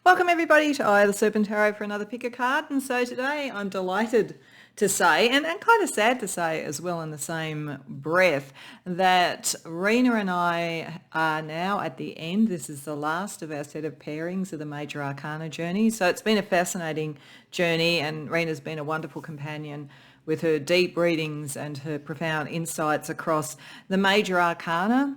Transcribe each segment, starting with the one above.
Welcome everybody to I, the Serpent Tarot, for another pick a card. And so today I'm delighted to say, and kind of sad to say as well in the same breath, that Reena and I are now at the end. This is the last of our set of pairings of the Major Arcana journey. So it's been a fascinating journey, and Reena's been a wonderful companion with her deep readings and her profound insights across the Major Arcana.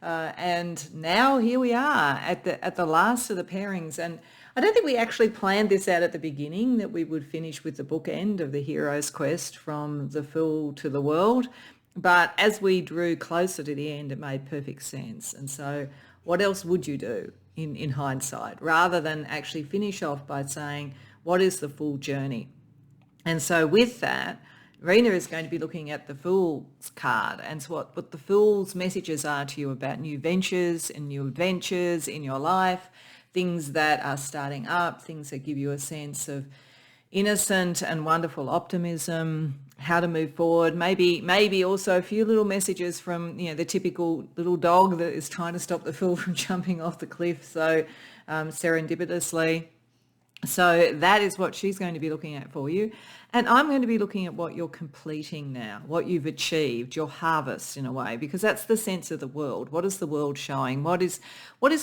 And now here we are at the last of the pairings, and I don't think we actually planned this out at the beginning, that we would finish with the bookend of the hero's quest from the Fool to the World. But as we drew closer to the end, it made perfect sense. And so what else would you do in hindsight, rather than actually finish off by saying, what is the full journey? And so with that, Reena is going to be looking at the Fool's card and what the Fool's messages are to you about new ventures and new adventures in your life, things that are starting up, things that give you a sense of innocent and wonderful optimism, how to move forward, maybe also a few little messages from, the typical little dog that is trying to stop the Fool from jumping off the cliff so serendipitously. So that is what she's going to be looking at for you. And I'm going to be looking at what you're completing now, what you've achieved, your harvest in a way, because that's the sense of the world. What is the world showing? What is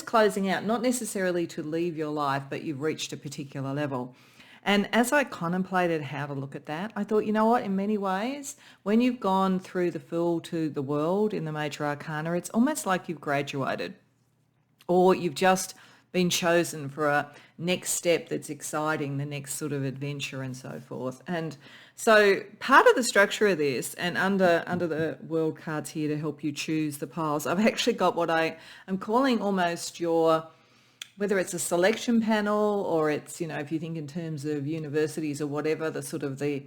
closing out? Not necessarily to leave your life, but you've reached a particular level. And as I contemplated how to look at that, I thought, you know what, in many ways, when you've gone through the Fool to the World in the Major Arcana, it's almost like you've graduated, or you've just been chosen for a next step that's exciting, the next sort of adventure and so forth. And so part of the structure of this, and under the world cards here to help you choose the piles, I've actually got what I am calling almost your, whether it's a selection panel or it's, if you think in terms of universities or whatever, the sort of the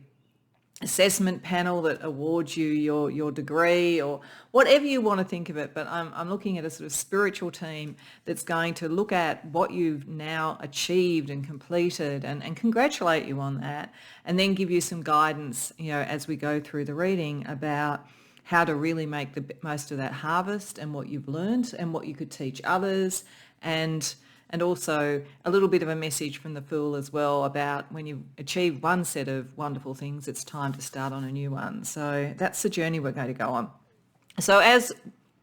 assessment panel that awards you your degree, or whatever you want to think of it. But I'm looking at a sort of spiritual team that's going to look at what you've now achieved and completed and congratulate you on that, and then give you some guidance, as we go through the reading about how to really make the most of that harvest and what you've learned and what you could teach others, and also a little bit of a message from the Fool as well about when you've achieved one set of wonderful things, it's time to start on a new one. So that's the journey we're going to go on. So as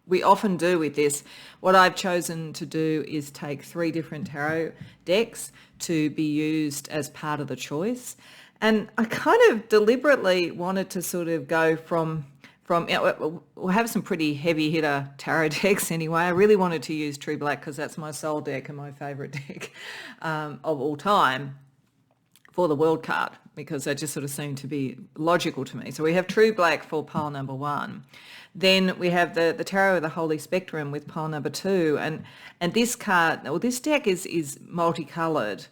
we often do with this, what I've chosen to do is take 3 different tarot decks to be used as part of the choice. And I kind of deliberately wanted to sort of go from we'll have some pretty heavy hitter tarot decks anyway. I really wanted to use True Black because that's my soul deck and my favourite deck of all time for the world card, because they just sort of seem to be logical to me. So we have True Black for pile number 1. Then we have the Tarot of the Holy Spectrum with pile number 2. And this card, or this deck is multicoloured.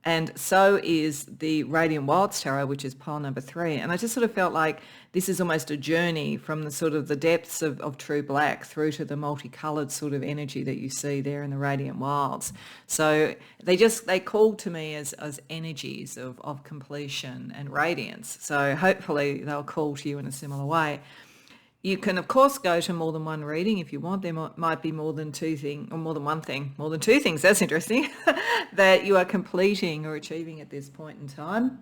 And so is the Radiant Wilds Tarot, which is pile number 3. And I just sort of felt like this is almost a journey from the sort of the depths of True Black through to the multicoloured sort of energy that you see there in the Radiant Wilds. So they called to me as energies of completion and radiance. So hopefully they'll call to you in a similar way. You can, of course, go to more than one reading if you want. There might be more than 2 things, or more than 1 thing, more than 2 things, that's interesting, that you are completing or achieving at this point in time.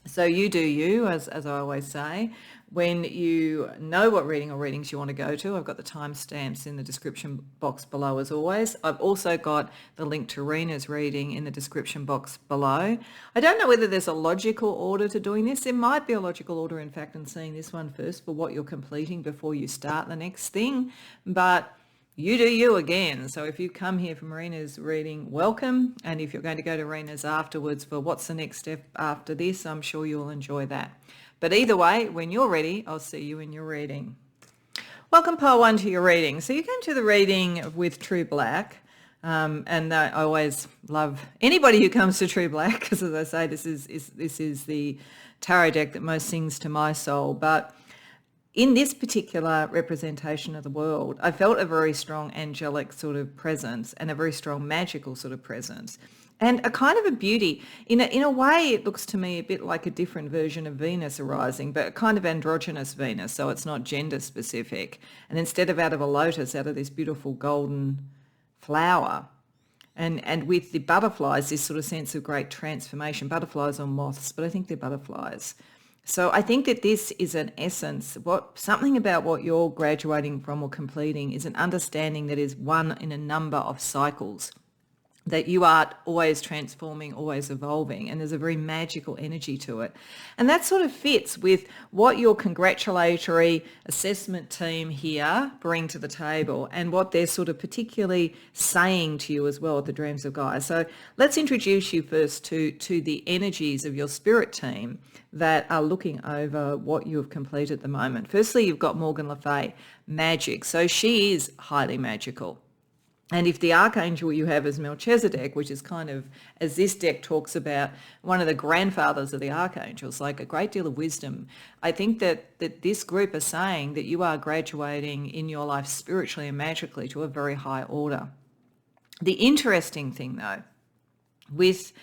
So you do you, as I always say. When you know what reading or readings you want to go to, I've got the timestamps in the description box below as always. I've also got the link to Reena's reading in the description box below. I don't know whether there's a logical order to doing this. There might be a logical order, in fact, in seeing this one first for what you're completing before you start the next thing. But you do you again. So if you come here from Reena's reading, welcome. And if you're going to go to Reena's afterwards for what's the next step after this, I'm sure you'll enjoy that. But either way, when you're ready, I'll see you in your reading. Welcome, pile 1, to your reading. So you came to the reading with True Black. And I always love anybody who comes to True Black, because as I say, this is the tarot deck that most sings to my soul. But in this particular representation of the world, I felt a very strong angelic sort of presence and a very strong magical sort of presence. And a kind of a beauty. In a way, it looks to me a bit like a different version of Venus arising, but a kind of androgynous Venus, so it's not gender specific. And instead of out of a lotus, out of this beautiful golden flower, And with the butterflies, this sort of sense of great transformation. Butterflies are moths, but I think they're butterflies. So I think that this is an essence, something about what you're graduating from or completing is an understanding that is one in a number of cycles, that you are always transforming, always evolving, and there's a very magical energy to it. And that sort of fits with what your congratulatory assessment team here bring to the table and what they're sort of particularly saying to you as well at the Dreams of Gaia. So let's introduce you first to the energies of your spirit team that are looking over what you have completed at the moment. Firstly, you've got Morgan Le Fay, magic. So she is highly magical. And if the archangel you have is Melchizedek, which is kind of, as this deck talks about, one of the grandfathers of the archangels, like a great deal of wisdom, I think that this group are saying that you are graduating in your life spiritually and magically to a very high order. The interesting thing, though, with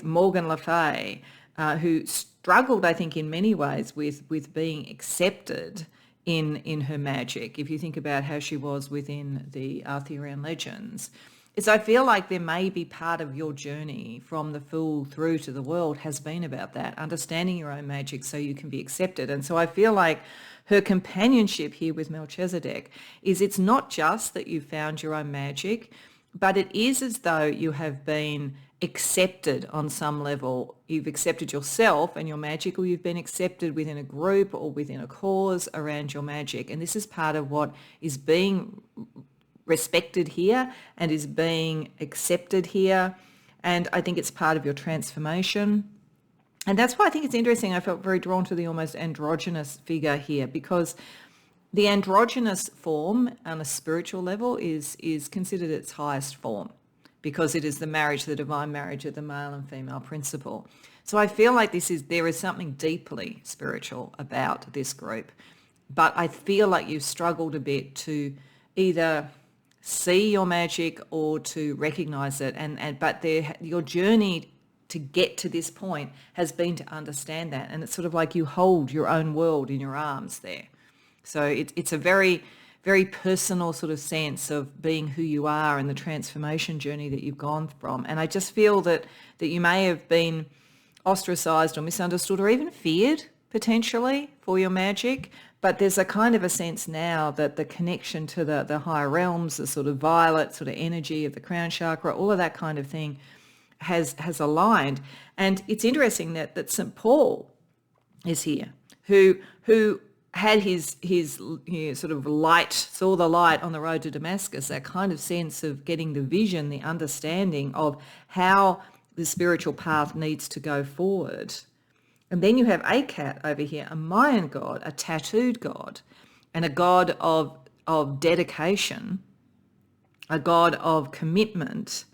Morgan Le Fay, who struggled, I think, in many ways with being accepted in her magic, if you think about how she was within the Arthurian legends, is I feel like there may be part of your journey from the Fool through to the world has been about that, understanding your own magic so you can be accepted. And so I feel like her companionship here with Melchizedek is it's not just that you found your own magic, but it is as though you have been accepted on some level. You've accepted yourself and your magic, or you've been accepted within a group or within a cause around your magic. And this is part of what is being respected here and is being accepted here. And I think it's part of your transformation. And that's why I think it's interesting. I felt very drawn to the almost androgynous figure here, because the androgynous form on a spiritual level is considered its highest form, because it is the marriage, the divine marriage of the male and female principle. So I feel like there is something deeply spiritual about this group, but I feel like you've struggled a bit to either see your magic or to recognize it, but your journey to get to this point has been to understand that, and it's sort of like you hold your own world in your arms there. So it's a very, very personal sort of sense of being who you are and the transformation journey that you've gone from. And I just feel that you may have been ostracized or misunderstood or even feared potentially for your magic, but there's a kind of a sense now that the connection to the higher realms, the sort of violet sort of energy of the crown chakra, all of that kind of thing has aligned. And it's interesting that St. Paul is here, who had his sort of light, saw the light on the road to Damascus, that kind of sense of getting the vision, the understanding of how the spiritual path needs to go forward. And then you have Akat over here, a Mayan god, a tattooed god, and a god of dedication, a god of commitment,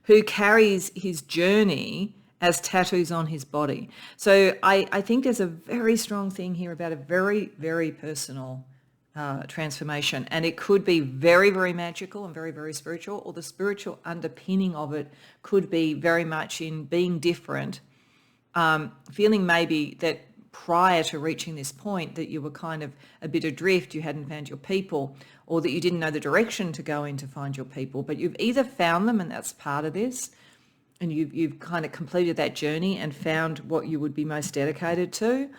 who carries his journey as tattoos on his body. So I think there's a very strong thing here about a very, very personal transformation. And it could be very, very magical and very, very spiritual, or the spiritual underpinning of it could be very much in being different, feeling maybe that prior to reaching this point that you were kind of a bit adrift, you hadn't found your people, or that you didn't know the direction to go in to find your people, but you've either found them, and that's part of this, and you've kind of completed that journey and found what you would be most dedicated to,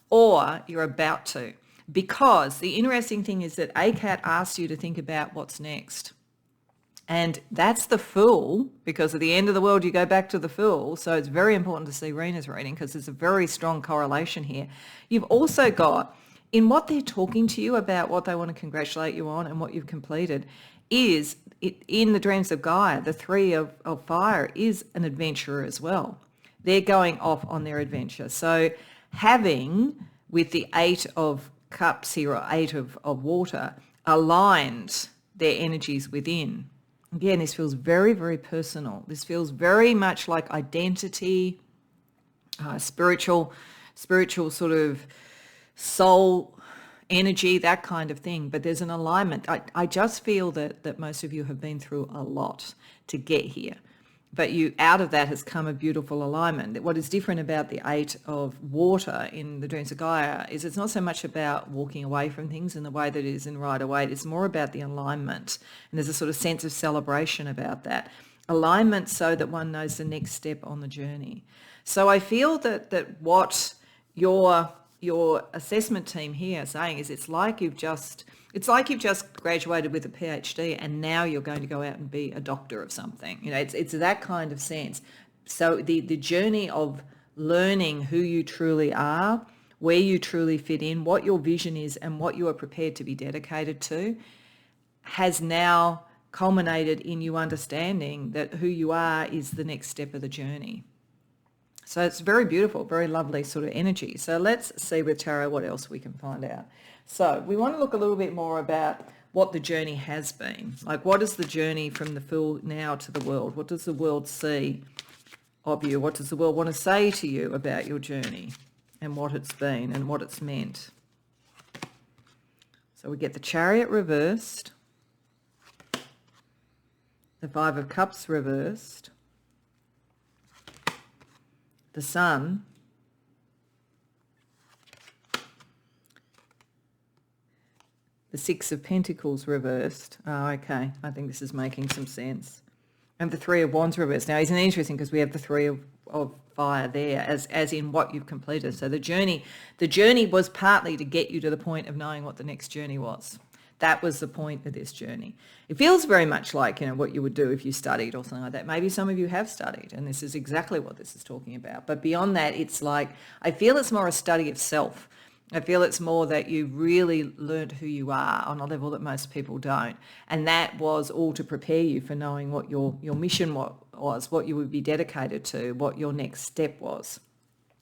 or you're about to. Because the interesting thing is that ACAT asks you to think about what's next. And that's the Fool, because at the end of the world you go back to the Fool. So it's very important to see Reena's reading because there's a very strong correlation here. You've also got, in what they're talking to you about what they want to congratulate you on and what you've completed, is in the Dreams of Gaia, the Three of Fire is an adventurer as well. They're going off on their adventure. So having, with the Eight of Cups here, or Eight of water, aligned their energies within. Again, this feels very, very personal. This feels very much like identity, spiritual sort of soul energy, that kind of thing. But there's an alignment. I just feel that most of you have been through a lot to get here. But out of that has come a beautiful alignment. What is different about the Eight of Water in the Dreams of Gaia is it's not so much about walking away from things in the way that it is in Rider-Waite. It's more about the alignment. And there's a sort of sense of celebration about that. alignment so that one knows the next step on the journey. So I feel that what your assessment team here are saying is it's like you've just graduated with a PhD and now you're going to go out and be a doctor of something. It's that kind of sense. So the journey of learning who you truly are, where you truly fit in, what your vision is and what you are prepared to be dedicated to has now culminated in you understanding that who you are is the next step of the journey. So it's very beautiful, very lovely sort of energy. So let's see with tarot what else we can find out. So we want to look a little bit more about what the journey has been. Like, what is the journey from the Fool now to the world? What does the world see of you? What does the world want to say to you about your journey and what it's been and what it's meant? So we get the Chariot reversed, the Five of Cups reversed, the Sun, the Six of Pentacles reversed. Oh, okay. I think this is making some sense. And the Three of Wands reversed. Now, isn't it interesting because we have the Three of Fire there as in what you've completed. So the journey was partly to get you to the point of knowing what the next journey was. That was the point of this journey. It feels very much like, what you would do if you studied or something like that. Maybe some of you have studied, and this is exactly what this is talking about. But beyond that, it's like, I feel it's more a study of self. I feel it's more that you really learned who you are on a level that most people don't. And that was all to prepare you for knowing what your mission was, what you would be dedicated to, what your next step was.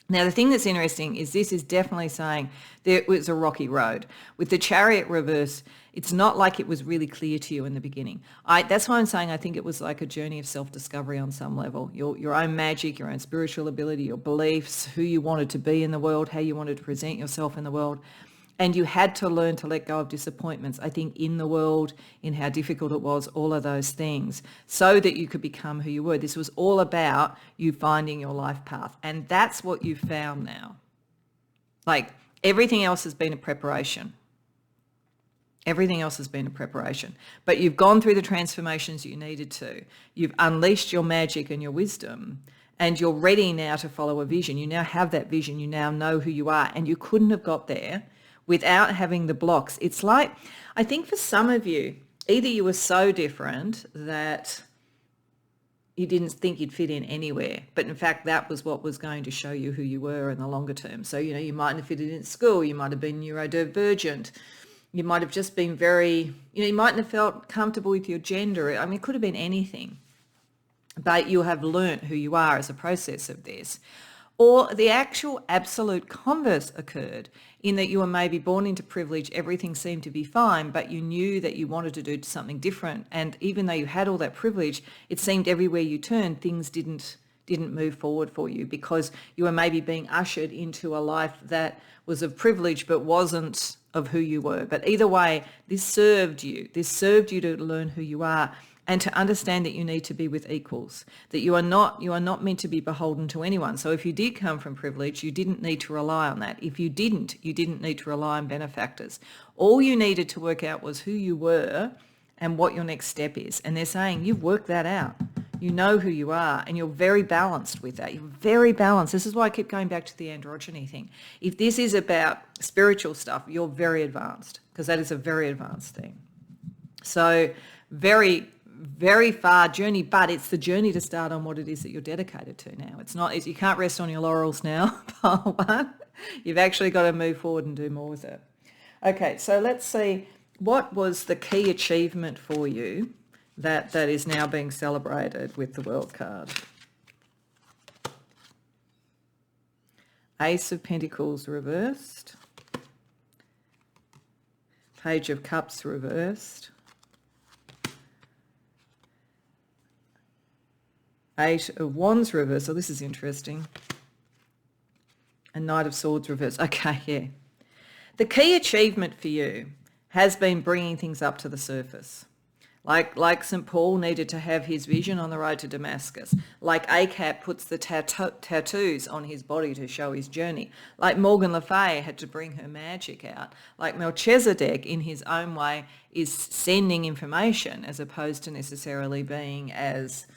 Now, the thing that's interesting is this is definitely saying there was a rocky road. With the Chariot reverse, it's not like it was really clear to you in the beginning. That's why I'm saying I think it was like a journey of self-discovery on some level. Your own magic, your own spiritual ability, your beliefs, who you wanted to be in the world, how you wanted to present yourself in the world. And you had to learn to let go of disappointments, I think, in the world, in how difficult it was, all of those things, so that you could become who you were. This was all about you finding your life path. And that's what you've found now. Like, everything else has been a preparation. Everything else has been a preparation. But you've gone through the transformations you needed to. You've unleashed your magic and your wisdom. And you're ready now to follow a vision. You now have that vision. You now know who you are. And you couldn't have got there without having the blocks. It's like, I think for some of you, either you were so different that you didn't think you'd fit in anywhere, but in fact that was what was going to show you who you were in the longer term. So, you mightn't have fitted in school, you might have been neurodivergent, you might have just been very, you mightn't have felt comfortable with your gender. I mean, it could have been anything, but you have learnt who you are as a process of this. Or the actual absolute converse occurred in that you were maybe born into privilege, everything seemed to be fine, but you knew that you wanted to do something different. And even though you had all that privilege, it seemed everywhere you turned, things didn't move forward for you because you were maybe being ushered into a life that was of privilege but wasn't of who you were. But either way, this served you. This served you to learn who you are and to understand that you need to be with equals, that you are not meant to be beholden to anyone. So if you did come from privilege, you didn't need to rely on that. If you didn't need to rely on benefactors. All you needed to work out was who you were and what your next step is. And they're saying you've worked that out. You know who you are and you're very balanced with that. You're very balanced. This is why I keep going back to the androgyny thing. If this is about spiritual stuff, you're very advanced because that is a very advanced thing. So very, very far journey, but it's the journey to start on what it is that you're dedicated to now. It's not, you can't rest on your laurels now, pile one. You've actually got to move forward and do more with it. Okay, so let's see, what was the key achievement for you that is now being celebrated with the World card? Ace of Pentacles reversed. Page of Cups reversed. Eight of Wands reversed. So this is interesting. And Knight of Swords reversed. Okay, yeah. The key achievement for you has been bringing things up to the surface. Like St. Paul needed to have his vision on the road to Damascus. Like ACAP puts the tattoos on his body to show his journey. Like Morgan Le Fay had to bring her magic out. Like Melchizedek, in his own way, is sending information as opposed to necessarily being as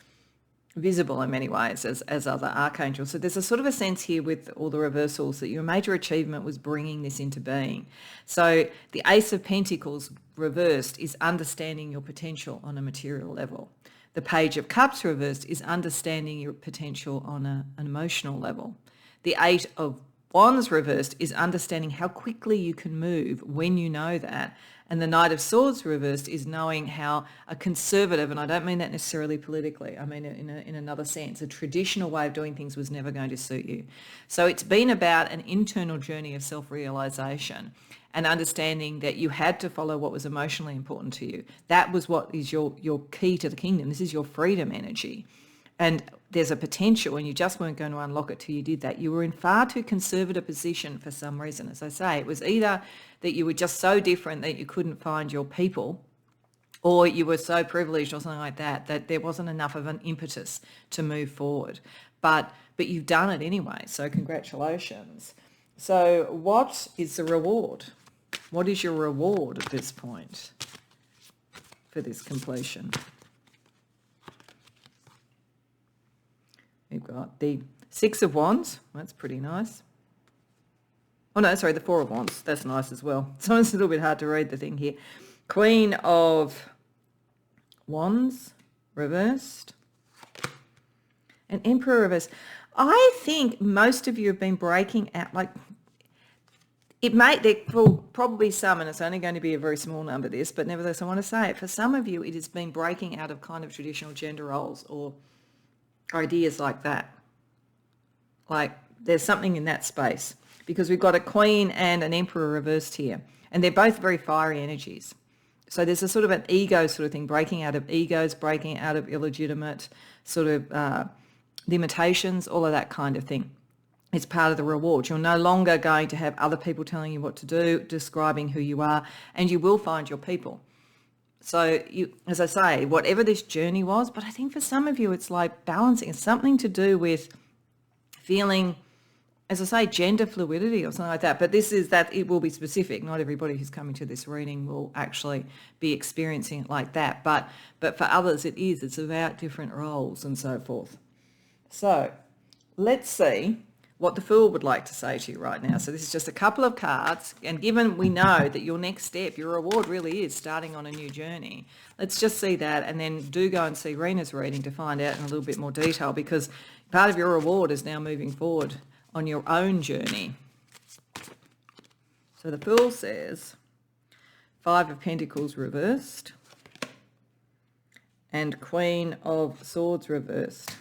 visible in many ways as other archangels. So there's a sort of a sense here with all the reversals that your major achievement was bringing this into being. So the Ace of Pentacles reversed is understanding your potential on a material level. The Page of Cups reversed is understanding your potential on an emotional level. The Eight of Wands reversed is understanding how quickly you can move when you know that. And the Knight of Swords reversed is knowing how a conservative, and I don't mean that necessarily politically, I mean in another sense, a traditional way of doing things was never going to suit you. So it's been about an internal journey of self-realization and understanding that you had to follow what was emotionally important to you. That was what is your key to the kingdom. This is your freedom energy. And there's a potential, and you just weren't going to unlock it till you did that. You were in far too conservative a position for some reason. As I say, it was either that you were just so different that you couldn't find your people, or you were so privileged or something like that, that there wasn't enough of an impetus to move forward. But you've done it anyway, so congratulations. So what is the reward? What is your reward at this point for this completion? We've got the Six of Wands. That's pretty nice. Oh, no, sorry, the Four of Wands. That's nice as well. So it's a little bit hard to read the thing here. Queen of Wands reversed. And Emperor reversed. I think most of you have been breaking out, like, there will probably some, and it's only going to be a very small number this, but nevertheless, I want to say it. For some of you, it has been breaking out of kind of traditional gender roles or ideas like that. Like there's something in that space because we've got a queen and an emperor reversed here, and they're both very fiery energies. So there's a sort of an ego sort of thing, breaking out of egos, breaking out of illegitimate sort of limitations, all of that kind of thing. It's part of the reward. You're no longer going to have other people telling you what to do, describing who you are, and you will find your people. So you, as I say, whatever this journey was, but I think for some of you it's like balancing. It's something to do with feeling, as I say, gender fluidity or something like that. But this is that it will be specific. Not everybody who's coming to this reading will actually be experiencing it like that. But for others it is. It's about different roles and so forth. So let's see what the Fool would like to say to you right now. So this is just a couple of cards, and given we know that your next step, your reward really is starting on a new journey, let's just see that, and then do go and see Reena's reading to find out in a little bit more detail, because part of your reward is now moving forward on your own journey. So the Fool says, Five of Pentacles reversed and Queen of Swords reversed.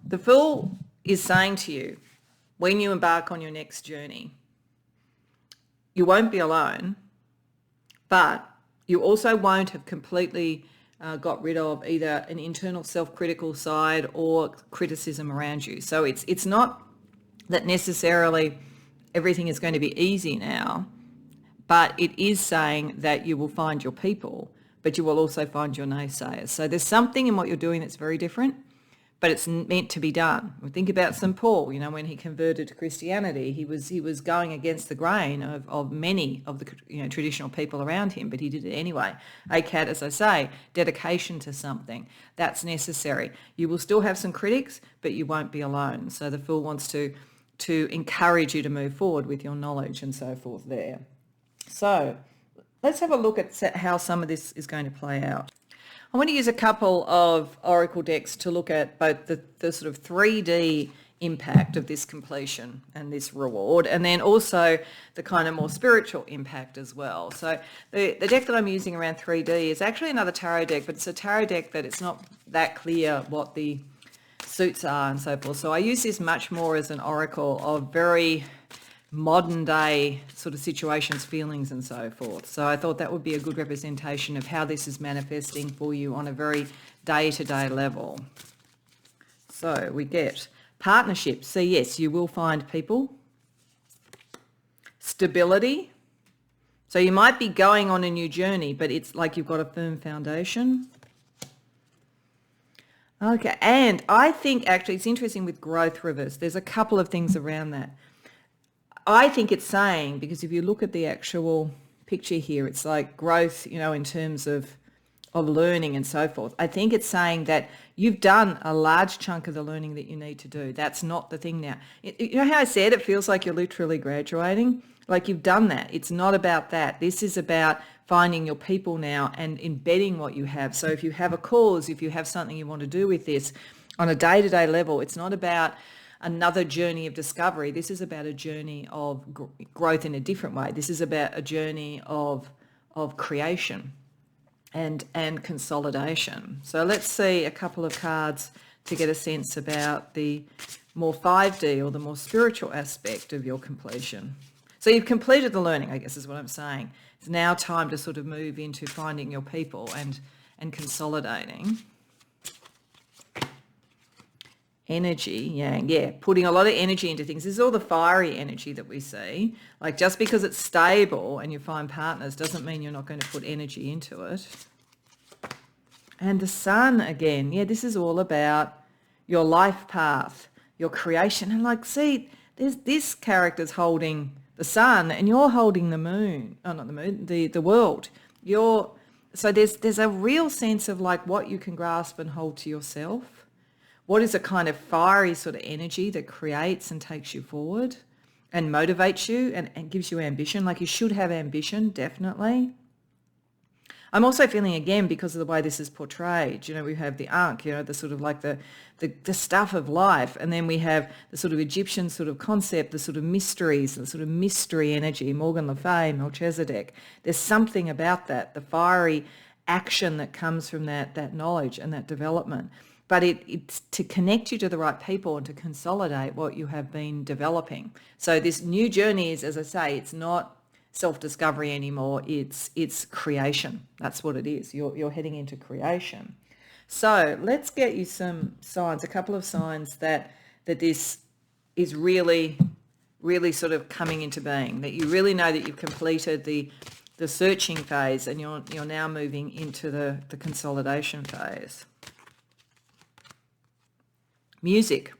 The Fool is saying to you, when you embark on your next journey, you won't be alone, but you also won't have completely got rid of either an internal self-critical side or criticism around you. So it's not that necessarily everything is going to be easy now, but it is saying that you will find your people, but you will also find your naysayers. So there's something in what you're doing that's very different, but it's meant to be done. Think about St. Paul, when he converted to Christianity, he was going against the grain of many of the traditional people around him, but he did it anyway. ACAT, as I say, dedication to something. That's necessary. You will still have some critics, but you won't be alone. So the Fool wants to encourage you to move forward with your knowledge and so forth there. So let's have a look at how some of this is going to play out. I want to use a couple of oracle decks to look at both the sort of 3D impact of this completion and this reward, and then also the kind of more spiritual impact as well. So the deck that I'm using around 3D is actually another tarot deck, but it's a tarot deck that it's not that clear what the suits are and so forth. So I use this much more as an oracle of very modern day sort of situations, feelings and so forth. So I thought that would be a good representation of how this is manifesting for you on a very day-to-day level. So we get partnerships. So yes, you will find people. Stability. So you might be going on a new journey, but it's like you've got a firm foundation. Okay, and I think actually it's interesting with growth reverse. There's a couple of things around that. I think it's saying, because if you look at the actual picture here, it's like growth, in terms of learning and so forth. I think it's saying that you've done a large chunk of the learning that you need to do. That's not the thing now. You know how I said it feels like you're literally graduating? Like you've done that. It's not about that. This is about finding your people now and embedding what you have. So if you have a cause, if you have something you want to do with this on a day-to-day level, it's not about another journey of discovery. This is about a journey of growth in a different way. This is about a journey of creation and consolidation. So let's see a couple of cards to get a sense about the more 5D or the more spiritual aspect of your completion. So you've completed the learning, I guess is what I'm saying. It's now time to sort of move into finding your people and consolidating. Energy, yeah, putting a lot of energy into things. This is all the fiery energy that we see. Like just because it's stable and you find partners doesn't mean you're not going to put energy into it. And the sun again, yeah, this is all about your life path, your creation. And like, see, this character's holding the sun and you're holding the moon. Oh, not the moon, the world. So there's a real sense of like what you can grasp and hold to yourself. What is a kind of fiery sort of energy that creates and takes you forward and motivates you and gives you ambition? Like you should have ambition, definitely. I'm also feeling, again, because of the way this is portrayed, you know, we have the Ankh, you know, the sort of like the stuff of life. And then we have the sort of Egyptian sort of concept, the sort of mysteries, the sort of mystery energy, Morgan Le Fay, Melchizedek. There's something about that, the fiery action that comes from that knowledge and that development. But it's to connect you to the right people and to consolidate what you have been developing. So this new journey is, as I say, it's not self-discovery anymore. It's creation. That's what it is. You're heading into creation. So let's get you some signs, a couple of signs that this is really, really sort of coming into being, that you really know that you've completed the searching phase and you're now moving into the consolidation phase. Music.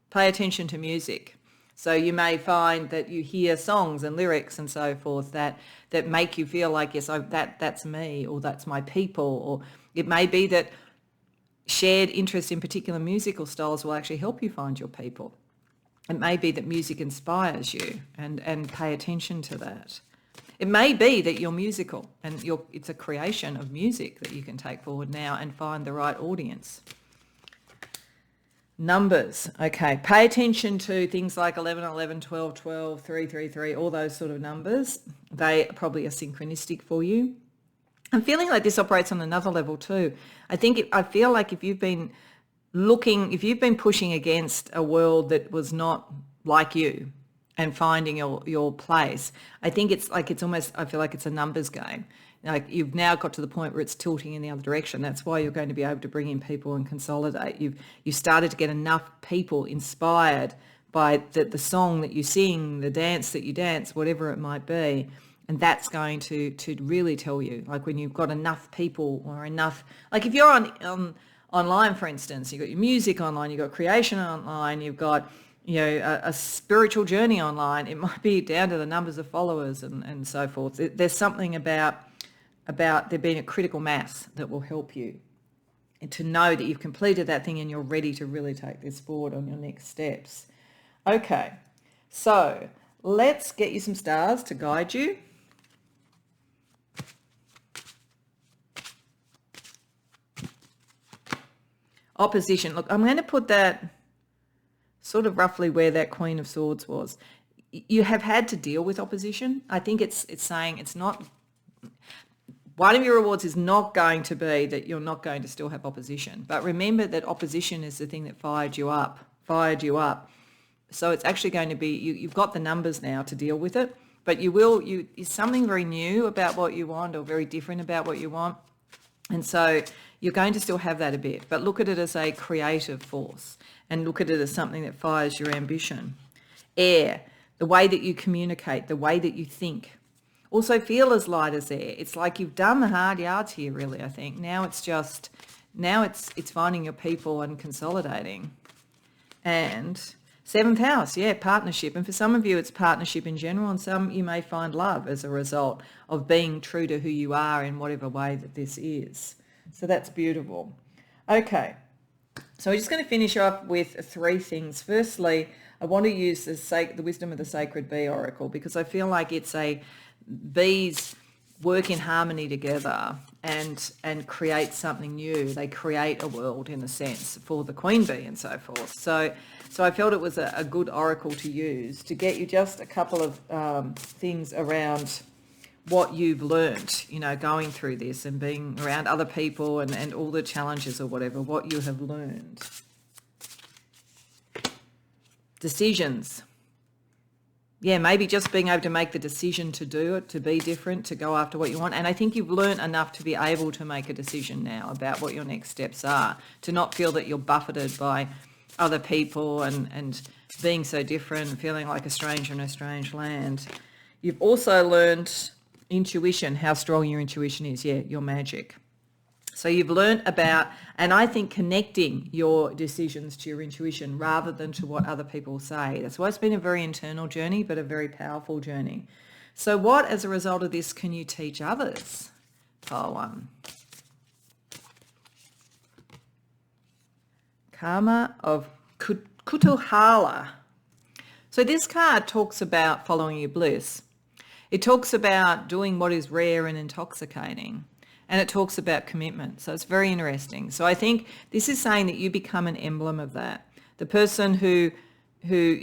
Pay attention to music. So you may find that you hear songs and lyrics and so forth that make you feel like, yes, that's me, or that's my people. Or it may be that shared interest in particular musical styles will actually help you find your people. It may be that music inspires you and pay attention to that. It may be that you're musical and it's a creation of music that you can take forward now and find the right audience. Numbers, okay. Pay attention to things like 11, 11, 12, 12, 3, 3, 3, all those sort of numbers. They probably are synchronistic for you. I'm feeling like this operates on another level too. I feel like if you've been pushing against a world that was not like you and finding your place, I feel like it's a numbers game. Like you've now got to the point where it's tilting in the other direction. That's why you're going to be able to bring in people and consolidate. You've started to get enough people inspired by the song that you sing, the dance that you dance, whatever it might be. And that's going to really tell you, like when you've got enough people or enough, like if you're on online, for instance, you've got your music online, you've got creation online, you've got, you know, a spiritual journey online. It might be down to the numbers of followers and so forth. There's something about there being a critical mass that will help you and to know that you've completed that thing and you're ready to really take this forward on your next steps. Okay, so let's get you some stars to guide you. Opposition. Look, I'm going to put that sort of roughly where that Queen of Swords was. You have had to deal with opposition. I think it's saying it's not... One of your rewards is not going to be that you're not going to still have opposition. But remember that opposition is the thing that fired you up. So it's actually going to be, you've got the numbers now to deal with it, but it's something very new about what you want or very different about what you want. And so you're going to still have that a bit, but look at it as a creative force and look at it as something that fires your ambition. Air, the way that you communicate, the way that you think. Also feel as light as air. It's like you've done the hard yards here, really, I think. Now it's finding your people and consolidating. And 7th house, yeah, partnership. And for some of you, it's partnership in general, and some you may find love as a result of being true to who you are in whatever way that this is. So that's beautiful. Okay, so we're just going to finish off with 3 things. Firstly, I want to use the wisdom of the sacred bee oracle, because I feel like bees work in harmony together and create something new. They create a world, in a sense, for the queen bee and so forth. So I felt it was a good oracle to use to get you just a couple of things around what you've learnt, going through this and being around other people and all the challenges or whatever, what you have learned. Decisions. Yeah, maybe just being able to make the decision to do it, to be different, to go after what you want. And I think you've learnt enough to be able to make a decision now about what your next steps are, to not feel that you're buffeted by other people and being so different, feeling like a stranger in a strange land. You've also learned intuition, how strong your intuition is. Yeah, your magic. So you've learned about, and I think connecting your decisions to your intuition rather than to what other people say. That's why it's been a very internal journey, but a very powerful journey. So what, as a result of this, can you teach others? Pile 1. Karma of Kutuhala. So this card talks about following your bliss. It talks about doing what is rare and intoxicating. And it talks about commitment. So it's very interesting. So I think this is saying that you become an emblem of that. The person who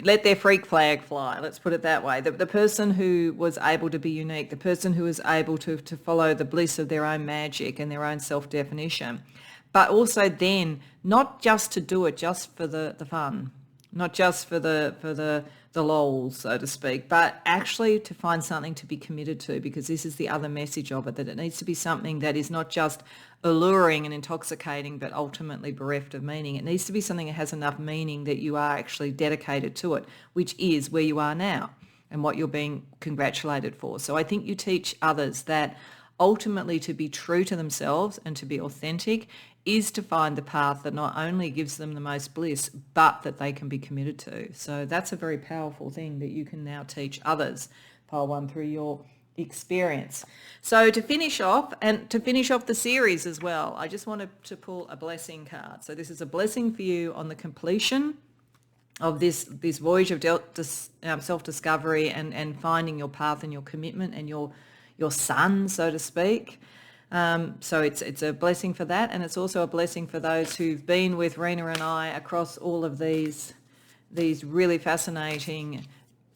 let their freak flag fly, let's put it that way. The person who was able to be unique, the person who was able to follow the bliss of their own magic and their own self-definition. But also then, not just to do it just for the fun, not just for the lols, so to speak, but actually to find something to be committed to, because this is the other message of it, that it needs to be something that is not just alluring and intoxicating, but ultimately bereft of meaning. It needs to be something that has enough meaning that you are actually dedicated to it, which is where you are now and what you're being congratulated for. So I think you teach others that ultimately to be true to themselves and to be authentic is to find the path that not only gives them the most bliss, but that they can be committed to. So that's a very powerful thing that you can now teach others, Pile 1, through your experience. So to finish off, and to finish off the series as well, I just wanted to pull a blessing card. So this is a blessing for you on the completion of this voyage of self-discovery and finding your path and your commitment and your sun, so to speak. So it's a blessing for that, and it's also a blessing for those who've been with Reena and I across all of these really fascinating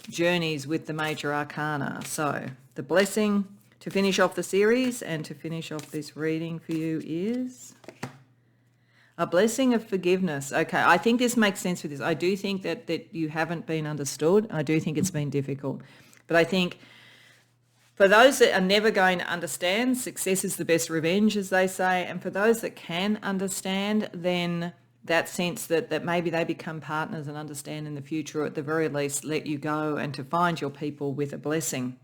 journeys with the Major Arcana. So the blessing to finish off the series and to finish off this reading for you is a blessing of forgiveness. Okay, I think this makes sense with this. I do think that you haven't been understood. I do think it's been difficult. But I think for those that are never going to understand, success is the best revenge, as they say. And for those that can understand, then that sense that maybe they become partners and understand in the future, or at the very least let you go and to find your people with a blessing.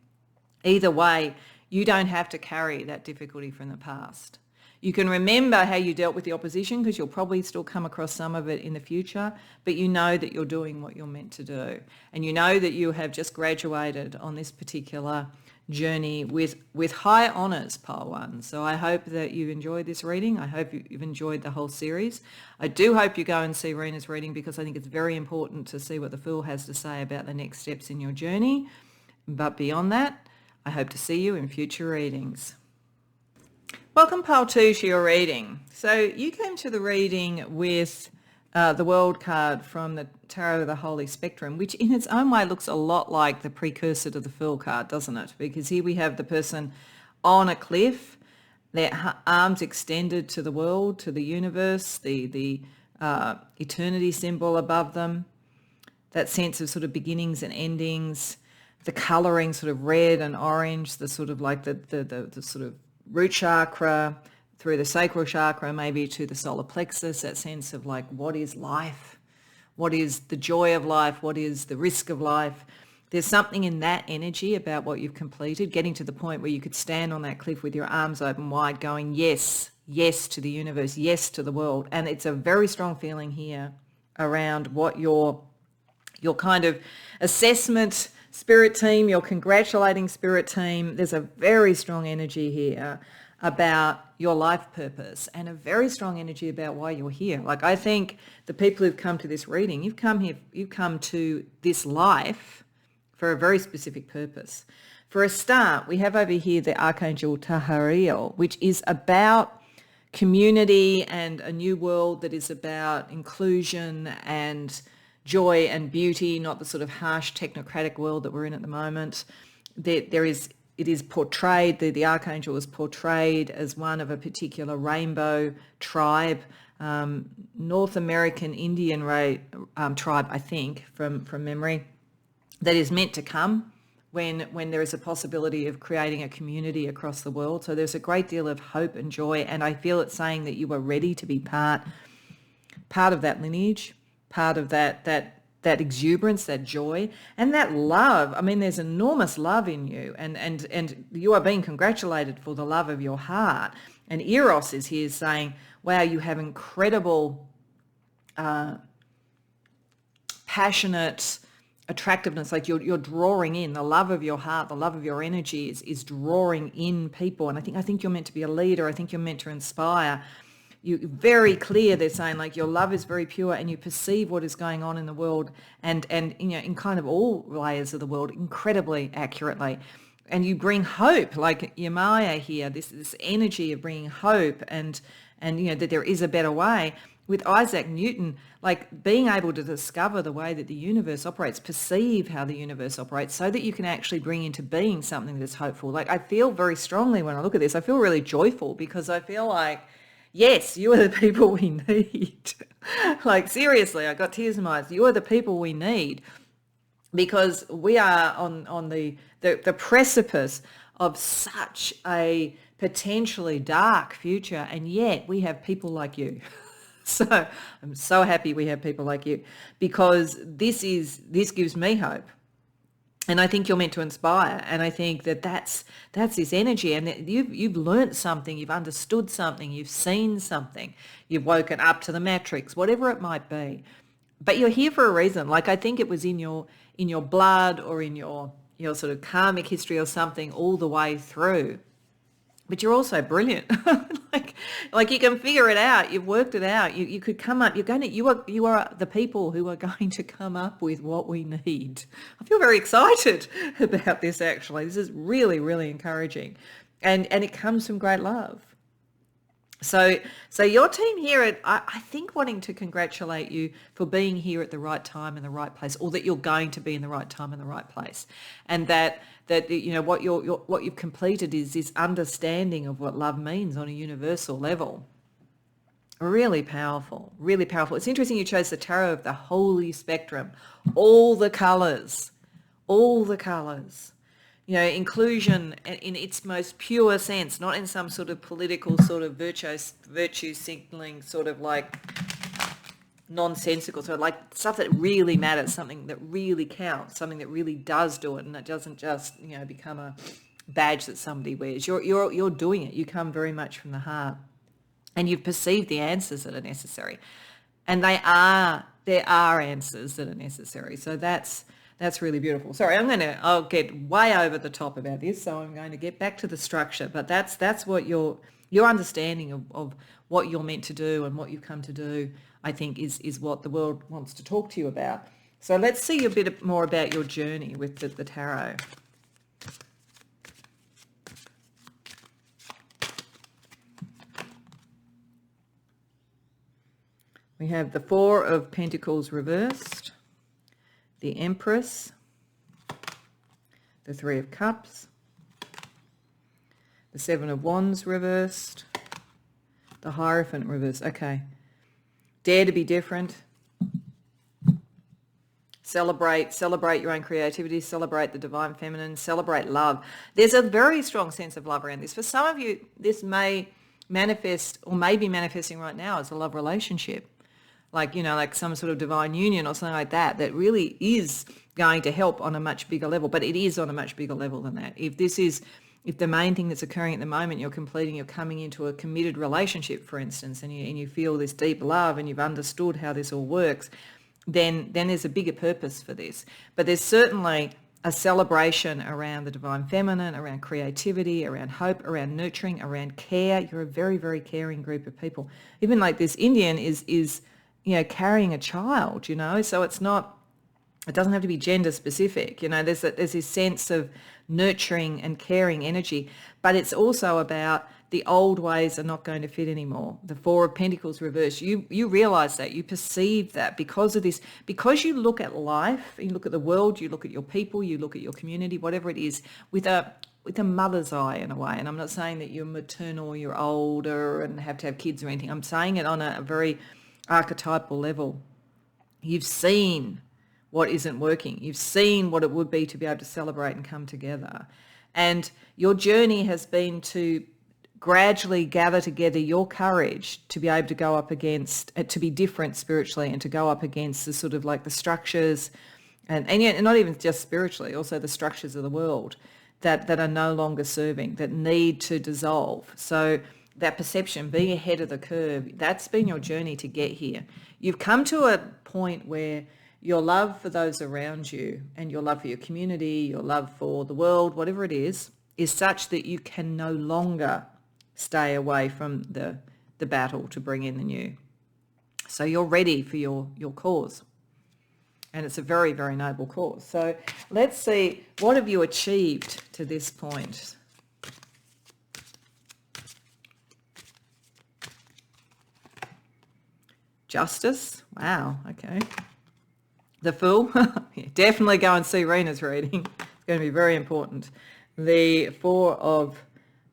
Either way, you don't have to carry that difficulty from the past. You can remember how you dealt with the opposition, because you'll probably still come across some of it in the future, but you know that you're doing what you're meant to do. And you know that you have just graduated on this particular journey with high honours, Pile 1. So I hope that you've enjoyed this reading. I hope you've enjoyed the whole series. I do hope you go and see Reena's reading, because I think it's very important to see what the Fool has to say about the next steps in your journey. But beyond that, I hope to see you in future readings. Welcome, Pile 2, to your reading. So you came to the reading with the World card from the Tarot of the Holy Spectrum, which in its own way looks a lot like the precursor to the Fool card, doesn't it? Because here we have the person on a cliff, their arms extended to the world, to the universe, the eternity symbol above them, that sense of sort of beginnings and endings, the colouring sort of red and orange, the sort of like the sort of root chakra, through the sacral chakra, maybe to the solar plexus, that sense of like, what is life? What is the joy of life? What is the risk of life? There's something in that energy about what you've completed, getting to the point where you could stand on that cliff with your arms open wide going, yes, yes to the universe, yes to the world. And it's a very strong feeling here around what your kind of assessment spirit team, your congratulating spirit team, there's a very strong energy here. about your life purpose and a very strong energy about why you're here. Like, I think the people who've come to this reading, you've come to this life for a very specific purpose. For a start, we have over here the Archangel Tahariel, which is about community and a new world that is about inclusion and joy and beauty, not the sort of harsh technocratic world that we're in at the moment. It is portrayed, the archangel is portrayed as one of a particular rainbow tribe, North American Indian tribe, I think, from memory, that is meant to come when there is a possibility of creating a community across the world. So there's a great deal of hope and joy, and I feel it's saying that you are ready to be part of that lineage, part of that exuberance, that joy, and that love. I mean, there's enormous love in you, and you are being congratulated for the love of your heart. And Eros is here saying, wow, you have incredible passionate attractiveness, like you're drawing in the love of your heart, the love of your energy is drawing in people. And I think you're meant to be a leader. I think you're meant to inspire. You're very clear. They're saying like your love is very pure and you perceive what is going on in the world and you know, in kind of all layers of the world incredibly accurately. And you bring hope, like Yamaya here, this energy of bringing hope and you know, that there is a better way. With Isaac Newton, like being able to discover the way that the universe operates, perceive how the universe operates so that you can actually bring into being something that is hopeful. Like I feel very strongly when I look at this, I feel really joyful because I feel like, yes, you are the people we need. Like seriously, I got tears in my eyes. You are the people we need because we are on the precipice of such a potentially dark future, and yet we have people like you. So I'm so happy we have people like you because this gives me hope. And I think you're meant to inspire. And I think that's this energy. And that you've learned something, you've understood something, you've seen something, you've woken up to the matrix, whatever it might be. But you're here for a reason. Like I think it was in your blood or in your sort of karmic history or something all the way through. But you're also brilliant. like you can figure it out. You've worked it out. You could come up. You are the people who are going to come up with what we need. I feel very excited about this. Actually, this is really, really encouraging, and it comes from great love. So your team here, I think, wanting to congratulate you for being here at the right time in the right place, or that you're going to be in the right time in the right place, and that you know what you've completed is this understanding of what love means on a universal level. Really powerful, really powerful. It's interesting you chose the tarot of the holy spectrum, all the colours. You know, inclusion in its most pure sense, not in some sort of political sort of virtue signaling sort of like nonsensical, sort of like stuff that really matters, something that really counts, something that really does do it, and it doesn't just, you know, become a badge that somebody wears. You're doing it. You come very much from the heart, and you've perceived the answers that are necessary, and there are answers that are necessary. So that's really beautiful. Sorry, I'll get way over the top about this, so I'm going to get back to the structure. But that's what your understanding of what you're meant to do and what you've come to do, I think, is what the world wants to talk to you about. So let's see a bit more about your journey with the tarot. We have the Four of Pentacles reversed, the Empress, the Three of Cups, the Seven of Wands reversed, the Hierophant reversed. Okay. Dare to be different. Celebrate your own creativity, celebrate the divine feminine, celebrate love. There's a very strong sense of love around this. For some of you, this may manifest or may be manifesting right now as a love relationship. Like, you know, like some sort of divine union or something like that really is going to help on a much bigger level. But it is on a much bigger level than that. If the main thing that's occurring at the moment, you're coming into a committed relationship, for instance, and you feel this deep love and you've understood how this all works, then there's a bigger purpose for this. But there's certainly a celebration around the divine feminine, around creativity, around hope, around nurturing, around care. You're a very, very caring group of people. Even like this Indian is carrying a child, so it doesn't have to be gender specific. There's this sense of nurturing and caring energy, but it's also about the old ways are not going to fit anymore. The Four of Pentacles reversed. You realize that, you perceive that because of this, because you look at life, you look at the world, you look at your people, you look at your community, whatever it is, with a mother's eye in a way. And I'm not saying that you're maternal, you're older and have to have kids or anything. I'm saying it on a very archetypal level. You've seen what isn't working. You've seen what it would be to be able to celebrate and come together. And your journey has been to gradually gather together your courage to be able to go up against, to be different spiritually and to go up against the sort of like the structures and not even just spiritually, also the structures of the world that are no longer serving, that need to dissolve. So that perception, being ahead of the curve, that's been your journey to get here. You've come to a point where your love for those around you and your love for your community, your love for the world, whatever it is such that you can no longer stay away from the battle to bring in the new. So you're ready for your cause. And it's a very, very noble cause. So let's see, what have you achieved to this point? Justice. Wow, okay. The Fool. Yeah, definitely go and see Reena's reading. It's going to be very important. The Four of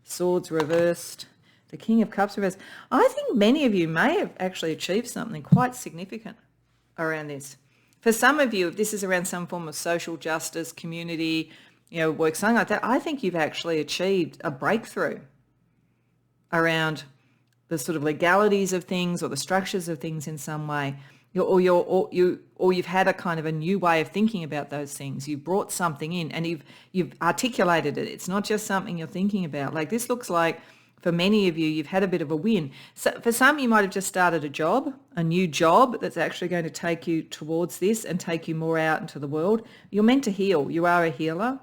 Swords reversed. The King of Cups reversed. I think many of you may have actually achieved something quite significant around this. For some of you, if this is around some form of social justice, community, work, something like that, I think you've actually achieved a breakthrough around the sort of legalities of things or the structures of things in some way. Or you've had a kind of a new way of thinking about those things. You've brought something in and you've articulated it. It's not just something you're thinking about. Like this looks like, for many of you, you've had a bit of a win. So for some, you might have just started a new job that's actually going to take you towards this and take you more out into the world. You're meant to heal. You are a healer.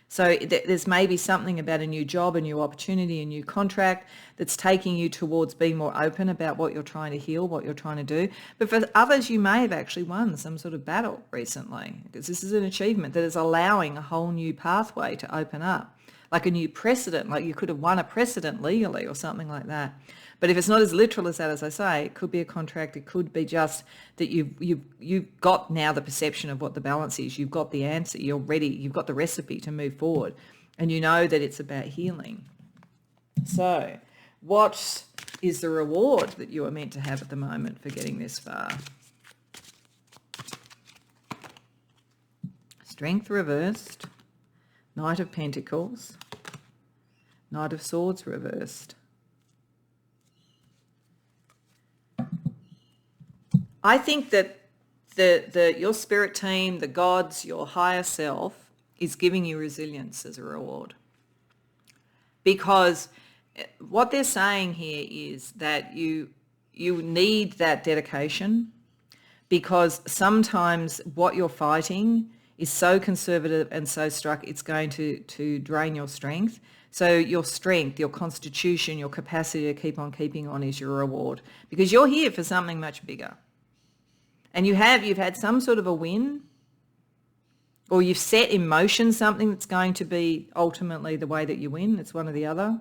So there's maybe something about a new job, a new opportunity, a new contract that's taking you towards being more open about what you're trying to heal, what you're trying to do. But for others, you may have actually won some sort of battle recently, because this is an achievement that is allowing a whole new pathway to open up, like a new precedent, like you could have won a precedent legally or something like that. But if it's not as literal as that, as I say, it could be a contract. It could be just that you've got now the perception of what the balance is. You've got the answer. You're ready. You've got the recipe to move forward. And you know that it's about healing. So what is the reward that you are meant to have at the moment for getting this far? Strength reversed. Knight of Pentacles. Knight of Swords reversed. I think that your spirit team, the gods, your higher self is giving you resilience as a reward. Because what they're saying here is that you need that dedication, because sometimes what you're fighting is so conservative and so struck, it's going to drain your strength. So your strength, your constitution, your capacity to keep on keeping on is your reward, because you're here for something much bigger. And you've had some sort of a win, or you've set in motion something that's going to be ultimately the way that you win. It's one or the other.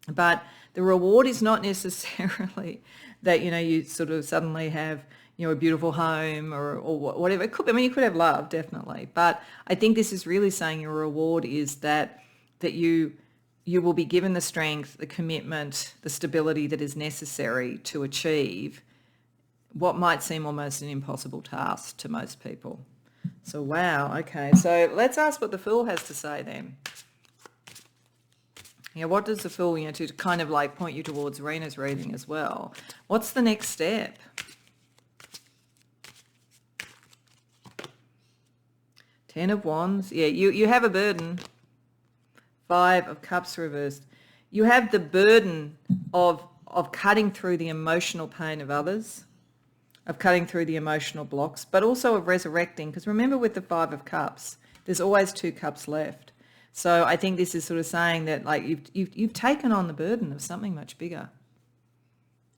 But the reward is not necessarily that, you sort of suddenly have, a beautiful home or whatever. It could, you could have love, definitely. But I think this is really saying your reward is that you will be given the strength, the commitment, the stability that is necessary to achieve what might seem almost an impossible task to most people. So, wow, okay. So let's ask what the Fool has to say then. What does the Fool, to kind of like point you towards Reena's reading as well? What's the next step? Ten of Wands. Yeah, you have a burden. Five of Cups reversed. You have the burden of cutting through the emotional pain of others, of cutting through the emotional blocks, but also of resurrecting. Because remember, with the Five of Cups, there's always 2 cups left. So I think this is sort of saying that, like, you've taken on the burden of something much bigger.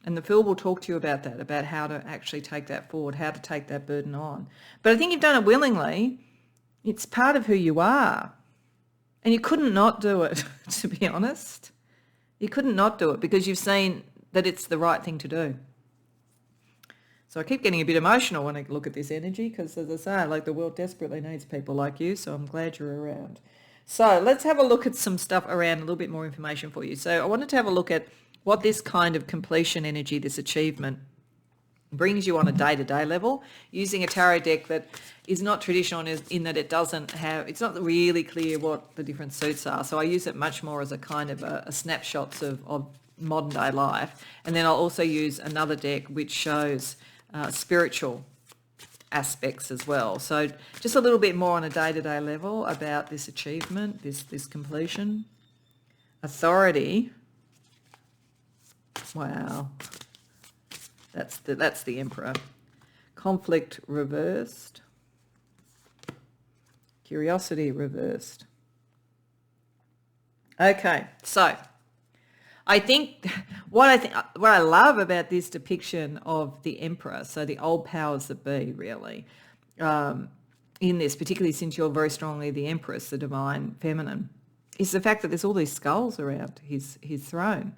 And the Fool will talk to you about that, about how to actually take that forward, how to take that burden on. But I think you've done it willingly. It's part of who you are. And you couldn't not do it, to be honest. You couldn't not do it because you've seen that it's the right thing to do. So I keep getting a bit emotional when I look at this energy because, as I say, like, the world desperately needs people like you, so I'm glad you're around. So let's have a look at some stuff around, a little bit more information for you. So I wanted to have a look at what this kind of completion energy, this achievement, brings you on a day-to-day level, using a tarot deck that is not traditional in that it doesn't have, it's not really clear what the different suits are. So I use it much more as a kind of a snapshots of modern day life. And then I'll also use another deck which shows spiritual aspects as well. So just a little bit more on a day-to-day level about this achievement, this completion. Authority. Wow. That's the Emperor. Conflict reversed. Curiosity reversed. Okay, so what I love about this depiction of the Emperor, so the old powers that be, really, in this, particularly since you're very strongly the Empress, the divine feminine, is the fact that there's all these skulls around his throne.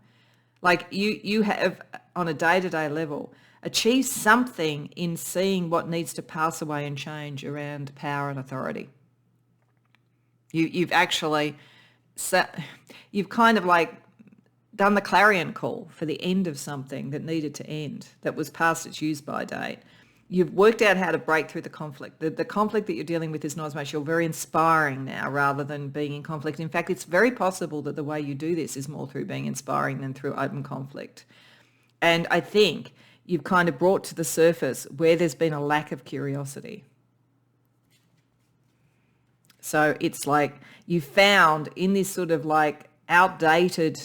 Like, you have, on a day-to-day level, achieved something in seeing what needs to pass away and change around power and authority. You've actually, you've kind of like done the clarion call for the end of something that needed to end, that was past its use-by date. You've worked out how to break through the conflict. The conflict that you're dealing with is not as much. You're very inspiring now rather than being in conflict. In fact, it's very possible that the way you do this is more through being inspiring than through open conflict. And I think you've kind of brought to the surface where there's been a lack of curiosity. So it's like you found in this sort of like outdated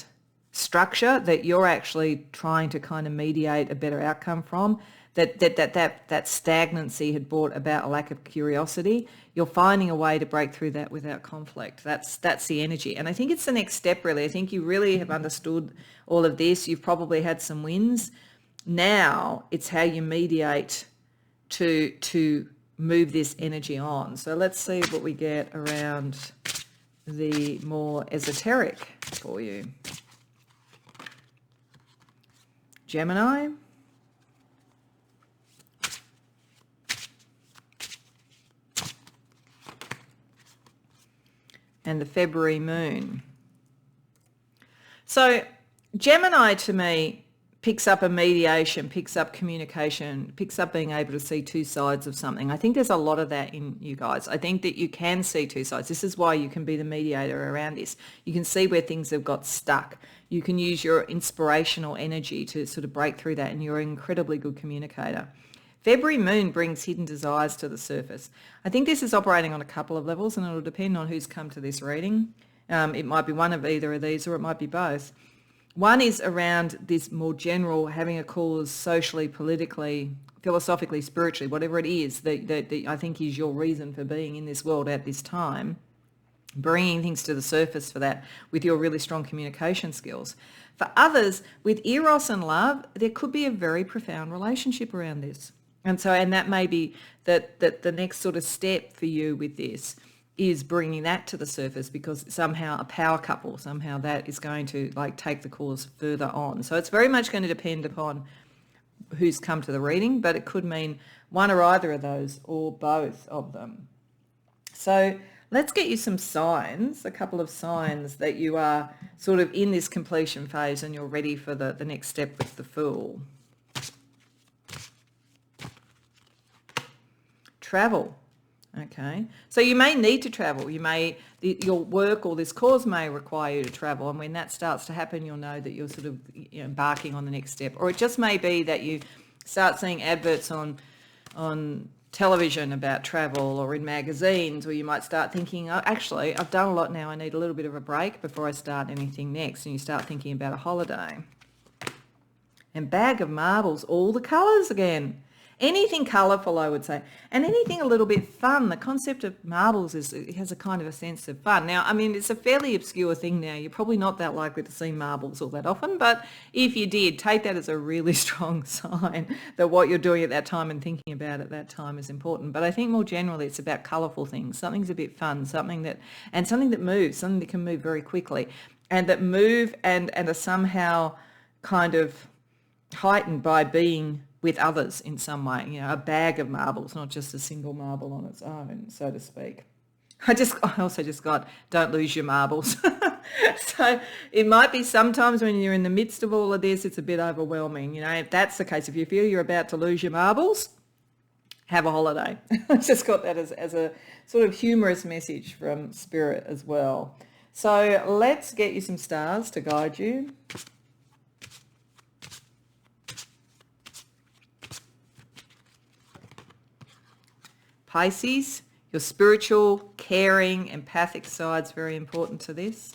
structure that you're actually trying to kind of mediate a better outcome from, that stagnancy had brought about a lack of curiosity. You're finding a way to break through that without conflict. That's the energy. And I think it's the next step, really. I think you really have understood all of this. You've probably had some wins. Now it's how you mediate to move this energy on. So let's see what we get around the more esoteric for you. Gemini. And the February moon. So Gemini to me picks up a mediation, picks up communication, picks up being able to see two sides of something. I think there's a lot of that in you guys. I think that you can see two sides. This is why you can be the mediator around this. You can see where things have got stuck. You can use your inspirational energy to sort of break through that, and you're an incredibly good communicator. February moon brings hidden desires to the surface. I think this is operating on a couple of levels, and it'll depend on who's come to this reading. It might be one of either of these, or it might be both. One is around this more general having a cause socially, politically, philosophically, spiritually, whatever it is that I think is your reason for being in this world at this time, bringing things to the surface for that with your really strong communication skills. For others, with eros and love, there could be a very profound relationship around this. And that may be that the next sort of step for you with this is bringing that to the surface, because somehow a power couple, somehow that is going to like take the cause further on. So it's very much going to depend upon who's come to the reading, but it could mean one or either of those or both of them. So let's get you some signs, a couple of signs that you are sort of in this completion phase and you're ready for the next step with the Fool. Travel. Okay, so you may need to travel. Your work or this cause may require you to travel, and when that starts to happen, you'll know that you're sort of embarking on the next step. Or it just may be that you start seeing adverts on television about travel, or in magazines, or you might start thinking, oh, actually, I've done a lot now. I need a little bit of a break before I start anything next, and you start thinking about a holiday. And bag of marbles, all the colours again. Anything colourful, I would say, and anything a little bit fun. The concept of marbles it has a kind of a sense of fun. Now, I mean, it's a fairly obscure thing now. You're probably not that likely to see marbles all that often, but if you did, take that as a really strong sign that what you're doing at that time and thinking about at that time is important. But I think more generally, it's about colourful things. Something's a bit fun, something that moves, something that can move very quickly, and that move and are somehow kind of heightened by being with others in some way, a bag of marbles, not just a single marble on its own, so to speak. I also just got, don't lose your marbles. So it might be sometimes when you're in the midst of all of this, it's a bit overwhelming. If that's the case, if you feel you're about to lose your marbles, have a holiday. I just got that as a sort of humorous message from Spirit as well. So let's get you some stars to guide you. Pisces, your spiritual, caring, empathic side's very important to this.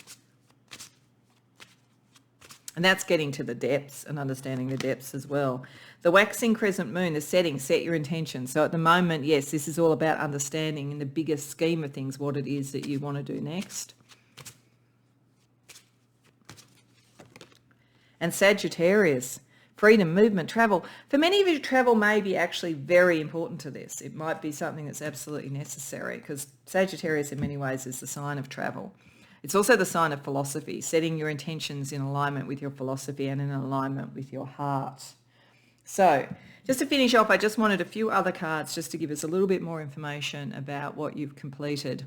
And that's getting to the depths and understanding the depths as well. The waxing crescent moon, the setting, set your intention. So at the moment, yes, this is all about understanding in the biggest scheme of things what it is that you want to do next. And Sagittarius, freedom, movement, travel. For many of you, travel may be actually very important to this. It might be something that's absolutely necessary because Sagittarius in many ways is the sign of travel. It's also the sign of philosophy, setting your intentions in alignment with your philosophy and in alignment with your heart. So just to finish off, I just wanted a few other cards just to give us a little bit more information about what you've completed.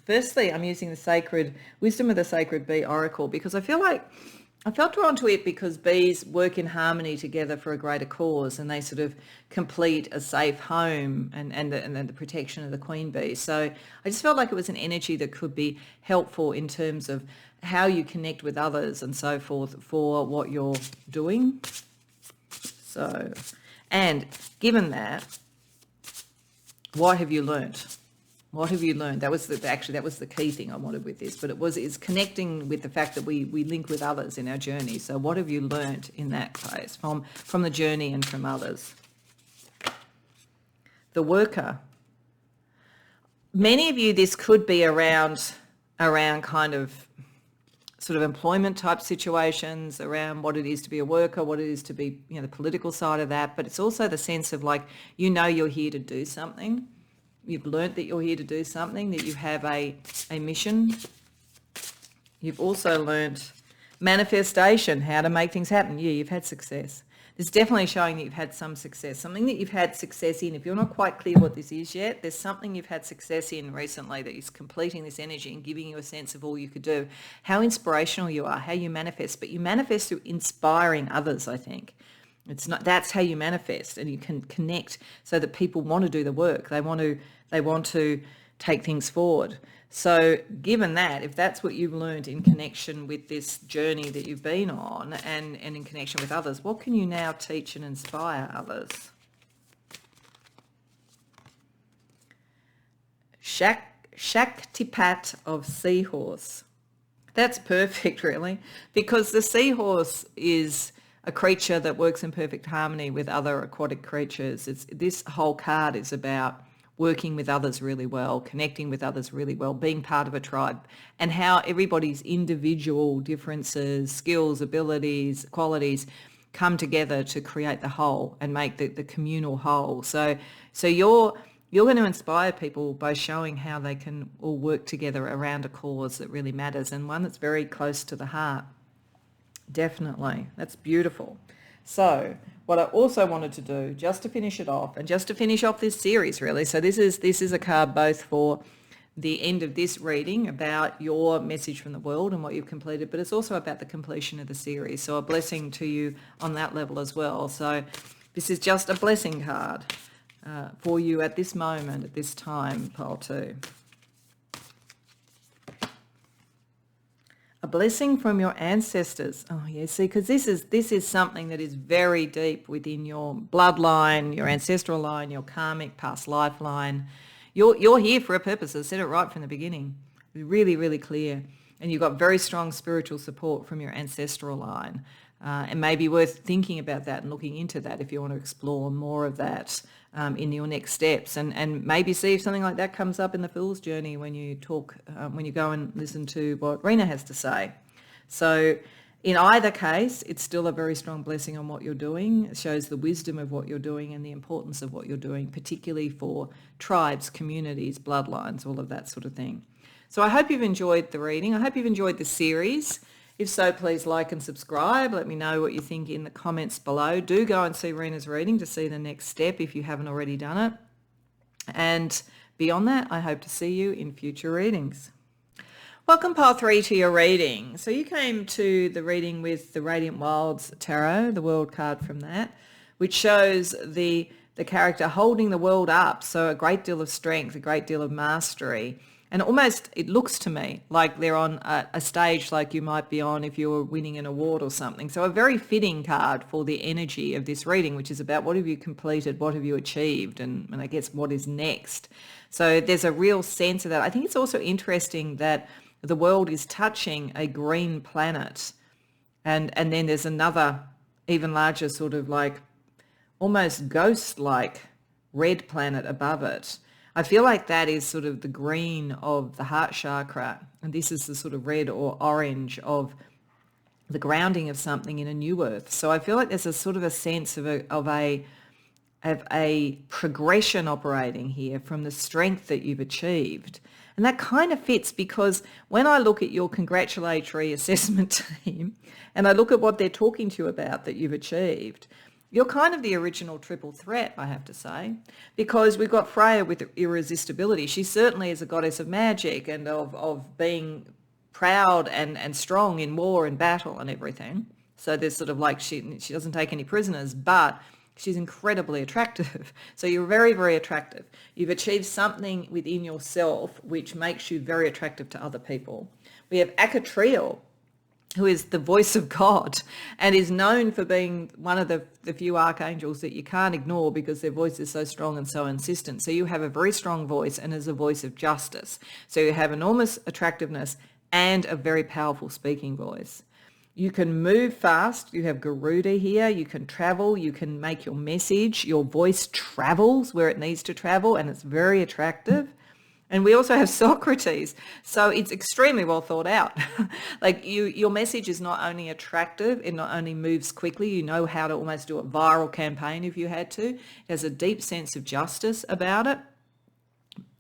Firstly, I'm using the Sacred Wisdom of the Sacred Bee Oracle because I felt drawn to it because bees work in harmony together for a greater cause, and they sort of complete a safe home and the protection of the queen bee. So I just felt like it was an energy that could be helpful in terms of how you connect with others and so forth for what you're doing. So, and given that, what have you learnt? What have you learned? That was the key thing I wanted with this, but it's connecting with the fact that we link with others in our journey. So what have you learnt in that case from the journey and from others? The worker. Many of you, this could be around kind of sort of employment type situations, around what it is to be a worker, what it is to be, the political side of that, but it's also the sense of like, you're here to do something. You've learnt that you're here to do something, that you have a mission. You've also learnt manifestation, how to make things happen. Yeah, you've had success. It's definitely showing that you've had some success, something that you've had success in. If you're not quite clear what this is yet, there's something you've had success in recently that is completing this energy and giving you a sense of all you could do, how inspirational you are, how you manifest. But you manifest through inspiring others, I think. That's how you manifest, and you can connect so that people want to do the work. They want to take things forward. So given that, if that's what you've learned in connection with this journey that you've been on and in connection with others, what can you now teach and inspire others? Shaktipat of seahorse. That's perfect, really, because the seahorse is a creature that works in perfect harmony with other aquatic creatures. This whole card is about working with others really well, connecting with others really well, being part of a tribe, and how everybody's individual differences, skills, abilities, qualities come together to create the whole and make the communal whole. So you're going to inspire people by showing how they can all work together around a cause that really matters, and one that's very close to the heart. Definitely. That's beautiful. So what I also wanted to do, just to finish it off, and just to finish off this series really, so this is a card both for the end of this reading about your message from the world and what you've completed, but it's also about the completion of the series. So a blessing to you on that level as well. So this is just a blessing card for you at this moment, at this time, pile 2. A blessing from your ancestors. Oh, yeah, see, because this is something that is very deep within your bloodline, your ancestral line, your karmic past life line. You're here for a purpose. I said it right from the beginning. Really, really clear. And you've got very strong spiritual support from your ancestral line. and maybe worth thinking about that and looking into that if you want to explore more of that in your next steps, and maybe see if something like that comes up in the Fool's Journey when you talk, when you go and listen to what Reena has to say. So in either case, it's still a very strong blessing on what you're doing. It shows the wisdom of what you're doing and the importance of what you're doing, particularly for tribes, communities, bloodlines, all of that sort of thing. So I hope you've enjoyed the reading. I hope you've enjoyed the series. If so, please like and subscribe. Let me know what you think in the comments below. Do go and see Reena's reading to see the next step if you haven't already done it. And beyond that, I hope to see you in future readings. Welcome, Pile 3, to your reading. So you came to the reading with the Radiant Wilds Tarot, the World card from that, which shows the character holding the world up. So a great deal of strength, a great deal of mastery. And almost, it looks to me like they're on a stage like you might be on if you were winning an award or something. So a very fitting card for the energy of this reading, which is about what have you completed, what have you achieved, and I guess what is next. So there's a real sense of that. I think it's also interesting that the world is touching a green planet, and then there's another even larger sort of like almost ghost-like red planet above it. I feel like that is sort of the green of the heart chakra, and this is the sort of red or orange of the grounding of something in a new earth. So I feel like there's a sort of a sense of a progression operating here from the strength that you've achieved. And that kind of fits, because when I look at your congratulatory assessment team and I look at what they're talking to you about that you've achieved, you're kind of the original triple threat, I have to say, because we've got Freya with irresistibility. She certainly is a goddess of magic and of being proud and strong in war and battle and everything. So there's sort of like she doesn't take any prisoners, but she's incredibly attractive. So you're very, very attractive. You've achieved something within yourself which makes you very attractive to other people. We have Akatriel, who is the voice of God and is known for being one of the few archangels that you can't ignore because their voice is so strong and so insistent. So you have a very strong voice and is a voice of justice. So you have enormous attractiveness and a very powerful speaking voice. You can move fast. You have Garuda here. You can travel. You can make your message. Your voice travels where it needs to travel, and it's very attractive. And we also have Socrates. So it's extremely well thought out. Like your message is not only attractive, it not only moves quickly, you know how to almost do a viral campaign if you had to. It has a deep sense of justice about it,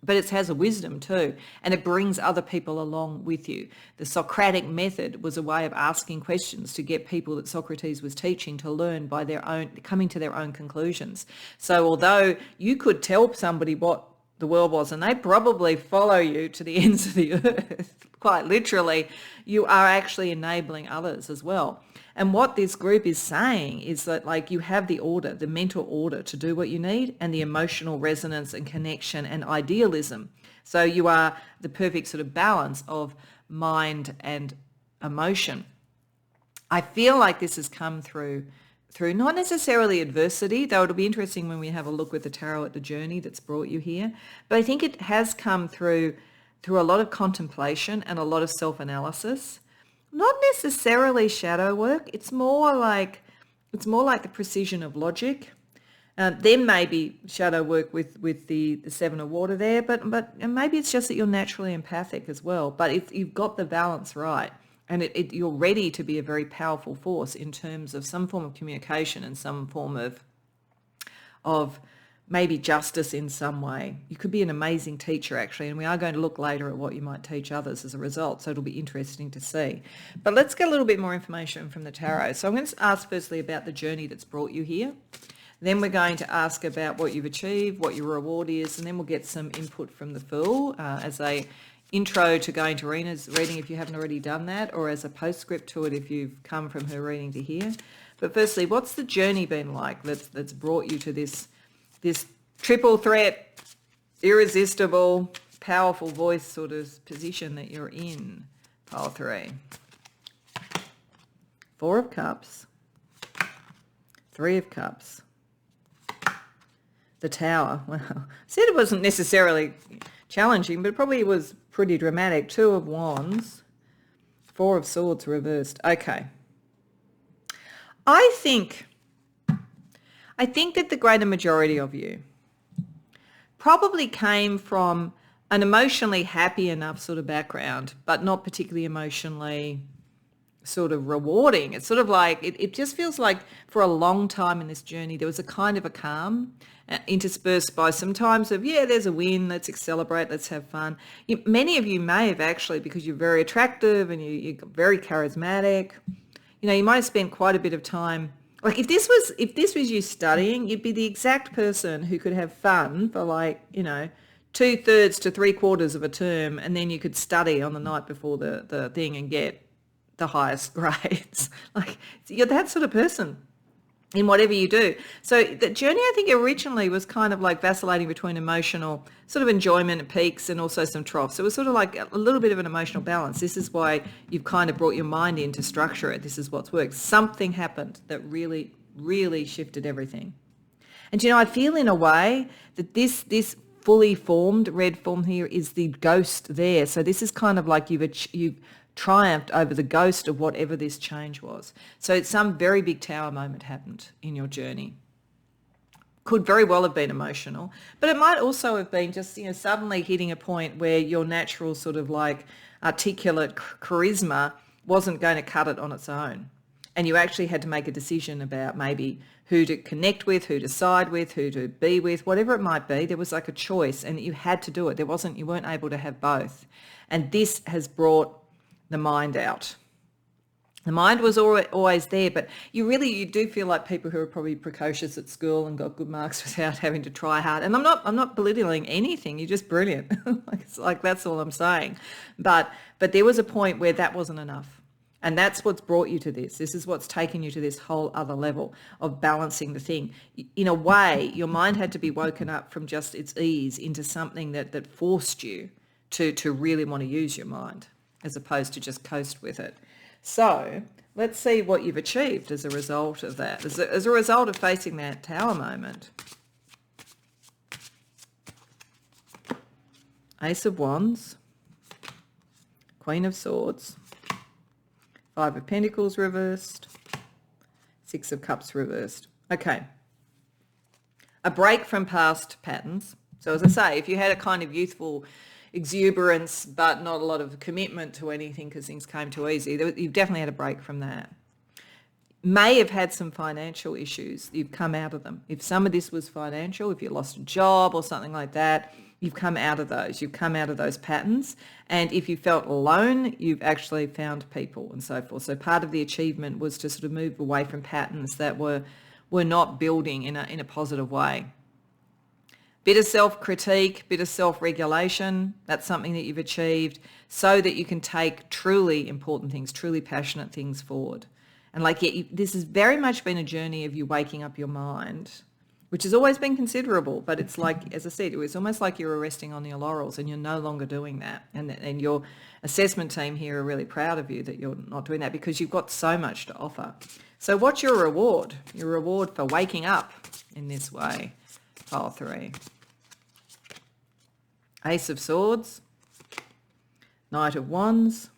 but it has a wisdom too, and it brings other people along with you. The Socratic method was a way of asking questions to get people that Socrates was teaching to learn by their own, coming to their own conclusions. So although you could tell somebody what the world was, and they probably follow you to the ends of the earth, quite literally, you are actually enabling others as well. And what this group is saying is that, like, you have the order, the mental order to do what you need, and the emotional resonance and connection and idealism. So you are the perfect sort of balance of mind and emotion. I feel like this has come through not necessarily adversity, though it'll be interesting when we have a look with the tarot at the journey that's brought you here. But I think it has come through a lot of contemplation and a lot of self-analysis. Not necessarily shadow work. It's more like the precision of logic. Then maybe shadow work with the Seven of Water there, but and maybe it's just that you're naturally empathic as well. But you've got the balance right, and you're ready to be a very powerful force in terms of some form of communication and some form of maybe justice in some way. You could be an amazing teacher, actually, and we are going to look later at what you might teach others as a result, so it'll be interesting to see. But let's get a little bit more information from the tarot. So I'm going to ask firstly about the journey that's brought you here. Then we're going to ask about what you've achieved, what your reward is, and then we'll get some input from the Fool as a intro to going to Reena's reading if you haven't already done that, or as a postscript to it if you've come from her reading to here. But firstly, what's the journey been like that's brought you to this triple threat, irresistible, powerful voice sort of position that you're in, pile 3? 4 of Cups, 3 of Cups, the Tower. Well, I said it wasn't necessarily challenging, but it probably was pretty dramatic. 2 of Wands, 4 of Swords reversed. Okay. I think that the greater majority of you probably came from an emotionally happy enough sort of background, but not particularly emotionally sort of rewarding. It's sort of like, it just feels like for a long time in this journey, there was a kind of a calm interspersed by some times of, yeah, there's a win, let's celebrate, let's have fun. Many of you may have actually, because you're very attractive and you're very charismatic, you might have spent quite a bit of time. Like if this was you studying, you'd be the exact person who could have fun for 2/3 to 3/4 of a term, and then you could study on the night before the thing and get the highest grades. Like you're that sort of person in whatever you do. So the journey, I think, originally was kind of like vacillating between emotional sort of enjoyment and peaks and also some troughs. So it was sort of like a little bit of an emotional balance. This is why you've kind of brought your mind in to structure it. This is what's worked. Something happened that really, really shifted everything. And I feel in a way that this fully formed red form here is the ghost there. So this is kind of like you've triumphed over the ghost of whatever this change was. So some very big tower moment happened in your journey. Could very well have been emotional, but it might also have been just, suddenly hitting a point where your natural sort of like articulate charisma wasn't going to cut it on its own. And you actually had to make a decision about maybe who to connect with, who to side with, who to be with, whatever it might be. There was like a choice and you had to do it. You weren't able to have both. And this has brought the mind out. The mind was always there, but you do feel like people who are probably precocious at school and got good marks without having to try hard. And I'm not belittling anything. You're just brilliant. It's like that's all I'm saying. But there was a point where that wasn't enough. And that's what's brought you to this. This is what's taken you to this whole other level of balancing the thing. In a way, your mind had to be woken up from just its ease into something that forced you to really want to use your mind, as opposed to just coast with it. So let's see what you've achieved as a result of that, as a result of facing that tower moment. Ace of Wands, Queen of Swords, Five of Pentacles reversed, Six of Cups reversed. Okay. A break from past patterns. So as I say, if you had a kind of youthful exuberance but not a lot of commitment to anything because things came too easy, you've definitely had a break from that. May have had some financial issues. You've come out of them. If some of this was financial, if you lost a job or something like that, you've come out of those. You've come out of those patterns. And if you felt alone, you've actually found people and so forth. So part of the achievement was to sort of move away from patterns that were not building in a positive way. Bit of self-critique, bit of self-regulation, that's something that you've achieved so that you can take truly important things, truly passionate things forward. And this has very much been a journey of you waking up your mind, which has always been considerable, but it's like, as I said, it's almost like you're resting on your laurels and you're no longer doing that. And your assessment team here are really proud of you that you're not doing that because you've got so much to offer. So what's your reward? Your reward for waking up in this way? Pile 3. Ace of Swords, Knight of Wands,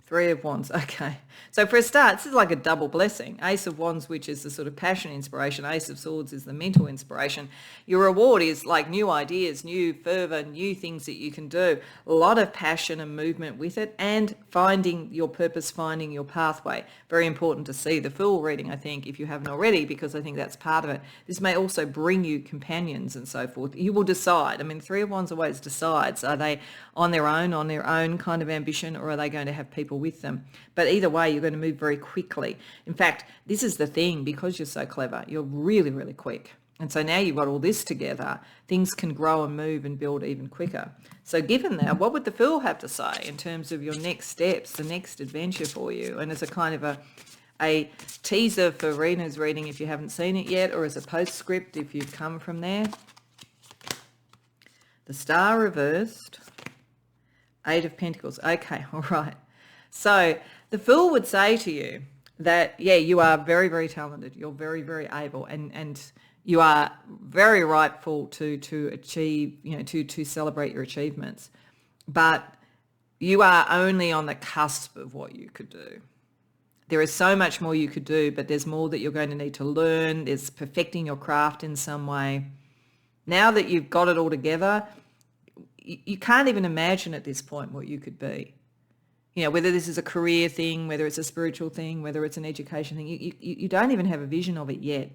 Three of Wands. Okay. So for a start, this is like a double blessing. Ace of Wands, which is the sort of passion inspiration. Ace of Swords is the mental inspiration. Your reward is like new ideas, new fervour, new things that you can do. A lot of passion and movement with it and finding your purpose, finding your pathway. Very important to see the Fool reading, I think, if you haven't already, because I think that's part of it. This may also bring you companions and so forth. You will decide. I mean, Three of Wands always decides. Are they on their own kind of ambition, or are they going to have people with them? But either way, you're going to move very quickly. In fact, this is the thing, because you're so clever, you're really, really quick. And so now you've got all this together, things can grow and move and build even quicker. So given that, what would the Fool have to say in terms of your next steps, the next adventure for you? And as a kind of a teaser for Reena's reading if you haven't seen it yet, or as a postscript if you've come from there. The Star reversed, Eight of Pentacles. Okay, all right. So the Fool would say to you that, yeah, you are very, very talented. You're very, very able, and you are very rightful to achieve, to celebrate your achievements. But you are only on the cusp of what you could do. There is so much more you could do, but there's more that you're going to need to learn. There's perfecting your craft in some way. Now that you've got it all together, you can't even imagine at this point what you could be. You know, whether this is a career thing, whether it's a spiritual thing, whether it's an education thing, you don't even have a vision of it yet.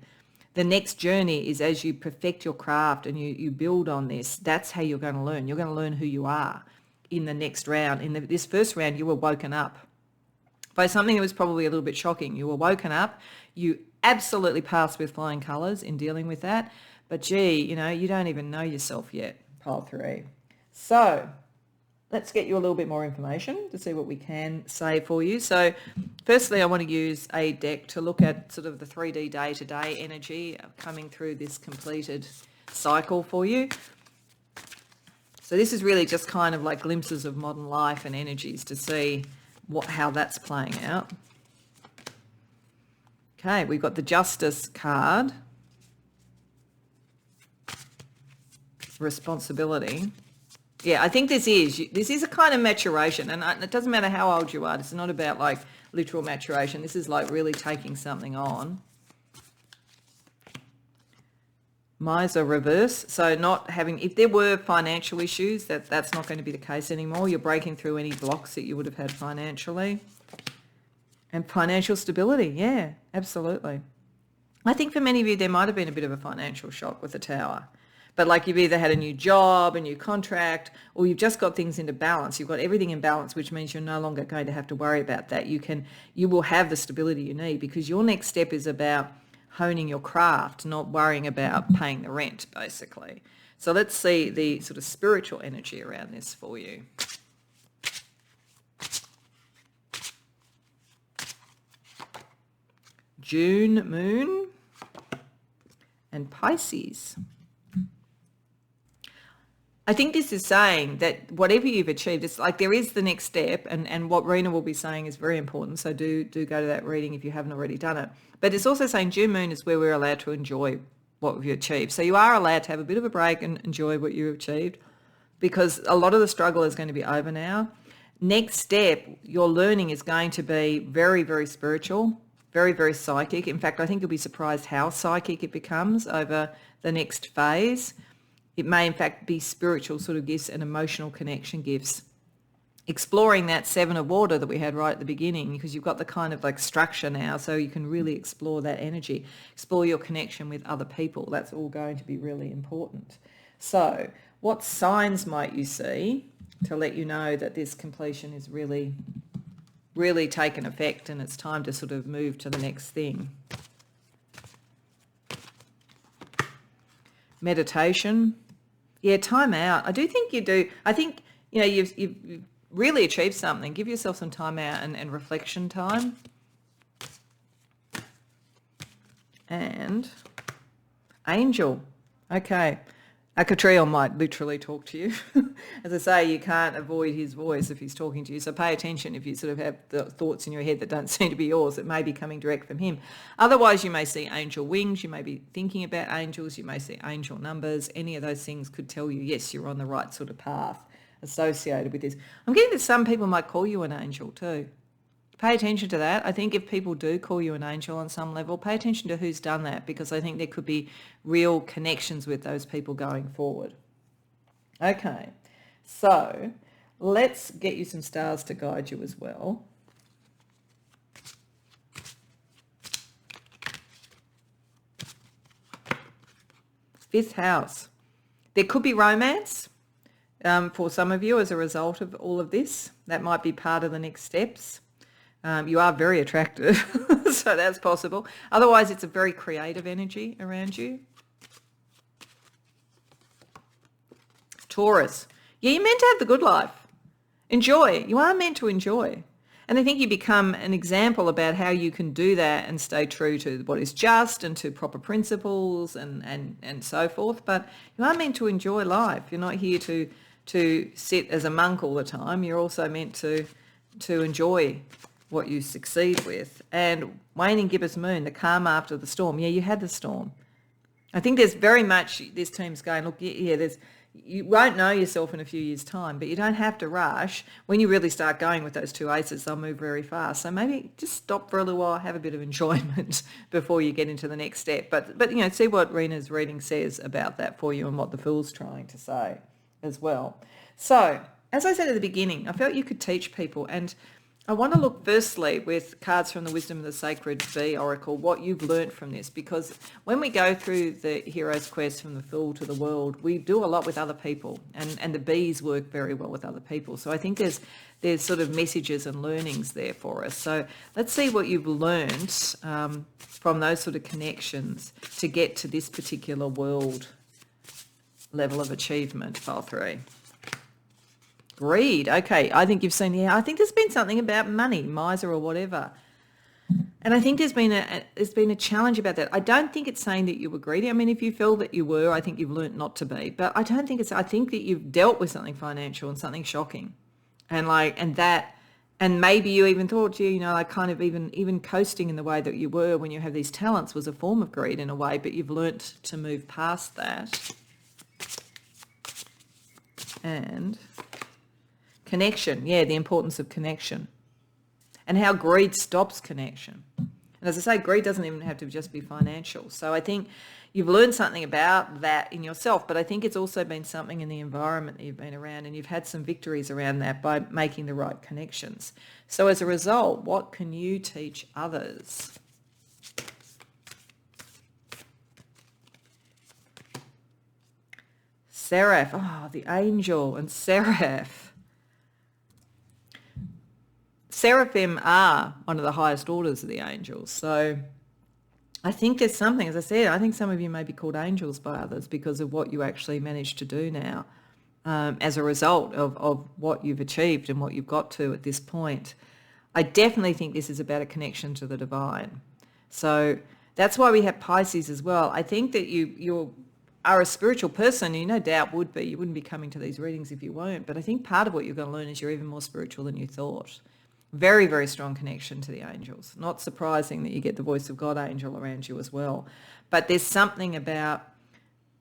The next journey is as you perfect your craft and you build on this, that's how you're going to learn. You're going to learn who you are in the next round. In this first round, you were woken up by something that was probably a little bit shocking. You were woken up. You absolutely passed with flying colours in dealing with that. But gee, you know, you don't even know yourself yet, pile 3. So let's get you a little bit more information to see what we can say for you. So firstly, I want to use a deck to look at sort of the 3D day-to-day energy coming through this completed cycle for you. So this is really just kind of like glimpses of modern life and energies to see how that's playing out. Okay, we've got the Justice card. Responsibility. Yeah, I think this is a kind of maturation, and it doesn't matter how old you are. This is not about like literal maturation. This is like really taking something on. Miser reverse. So not having, if there were financial issues, that's not going to be the case anymore. You're breaking through any blocks that you would have had financially. And financial stability. Yeah, absolutely. I think for many of you, there might have been a bit of a financial shock with the Tower. But like you've either had a new job, a new contract, or you've just got things into balance. You've got everything in balance, which means you're no longer going to have to worry about that. You will have the stability you need because your next step is about honing your craft, not worrying about paying the rent, basically. So let's see the sort of spiritual energy around this for you. June moon and Pisces. I think this is saying that whatever you've achieved, it's like there is the next step, and what Reena will be saying is very important, so do go to that reading if you haven't already done it. But it's also saying June moon is where we're allowed to enjoy what we've achieved. So you are allowed to have a bit of a break and enjoy what you've achieved because a lot of the struggle is going to be over now. Next step, your learning is going to be very, very spiritual, very, very psychic. In fact, I think you'll be surprised how psychic it becomes over the next phase. It may, in fact, be spiritual sort of gifts and emotional connection gifts. Exploring that 7 of water that we had right at the beginning because you've got the kind of like structure now so you can really explore that energy. Explore your connection with other people. That's all going to be really important. So what signs might you see to let you know that this completion is really, really taken effect and it's time to sort of move to the next thing? Meditation. Yeah, time out. I do think you do. I think, you know, you've really achieved something. Give yourself some time out and reflection time. And angel. Okay. A Catriel might literally talk to you. As I say, you can't avoid his voice if he's talking to you. So pay attention if you sort of have the thoughts in your head that don't seem to be yours. It may be coming direct from him. Otherwise, you may see angel wings. You may be thinking about angels. You may see angel numbers. Any of those things could tell you, yes, you're on the right sort of path associated with this. I'm getting that some people might call you an angel too. Pay attention to that. I think if people do call you an angel on some level, pay attention to who's done that because I think there could be real connections with those people going forward. Okay, so let's get you some stars to guide you as well. Fifth house. There could be romance for some of you as a result of all of this. That might be part of the next steps. You are very attractive, so that's possible. Otherwise, it's a very creative energy around you. Taurus. Yeah, you're meant to have the good life. Enjoy. You are meant to enjoy. And I think you become an example about how you can do that and stay true to what is just and to proper principles and so forth. But you are meant to enjoy life. You're not here to sit as a monk all the time. You're also meant to enjoy what you succeed with. And waning gibbous moon, the calm after the storm. Yeah, you had the storm. I think there's very much this team's going, look, yeah, you won't know yourself in a few years' time, but you don't have to rush. When you really start going with those two aces, they'll move very fast. So maybe just stop for a little while, have a bit of enjoyment before you get into the next step. But you know, see what Reena's reading says about that for you and what the Fool's trying to say as well. So, as I said at the beginning, I felt you could teach people, and I want to look firstly with cards from the Wisdom of the Sacred Bee Oracle, what you've learnt from this, because when we go through the Hero's Quest from the Fool to the World, we do a lot with other people, and the bees work very well with other people. So I think there's sort of messages and learnings there for us. So let's see what you've learnt from those sort of connections to get to this particular world level of achievement, Pile 3. Greed. Okay, I think you've seen here. I think there's been something about money, miser or whatever. And I think there's been a challenge about that. I don't think it's saying that you were greedy. I mean, if you feel that you were, I think you've learnt not to be. But I don't think I think that you've dealt with something financial and something shocking. And maybe you even thought, you know, like kind of even coasting in the way that you were when you have these talents was a form of greed in a way, but you've learnt to move past that. And connection, yeah, the importance of connection and how greed stops connection. And as I say, greed doesn't even have to just be financial. So I think you've learned something about that in yourself, but I think it's also been something in the environment that you've been around, and you've had some victories around that by making the right connections. So as a result, what can you teach others? Seraph, the angel and Seraph. Seraphim are one of the highest orders of the angels. So I think there's something, as I said, I think some of you may be called angels by others because of what you actually managed to do now as a result of what you've achieved and what you've got to at this point. I definitely think this is about a connection to the divine. So that's why we have Pisces as well. I think that you are a spiritual person. You no doubt would be. You wouldn't be coming to these readings if you weren't. But I think part of what you're going to learn is you're even more spiritual than you thought. Very, very strong connection to the angels. Not surprising that you get the voice of God angel around you as well. But there's something about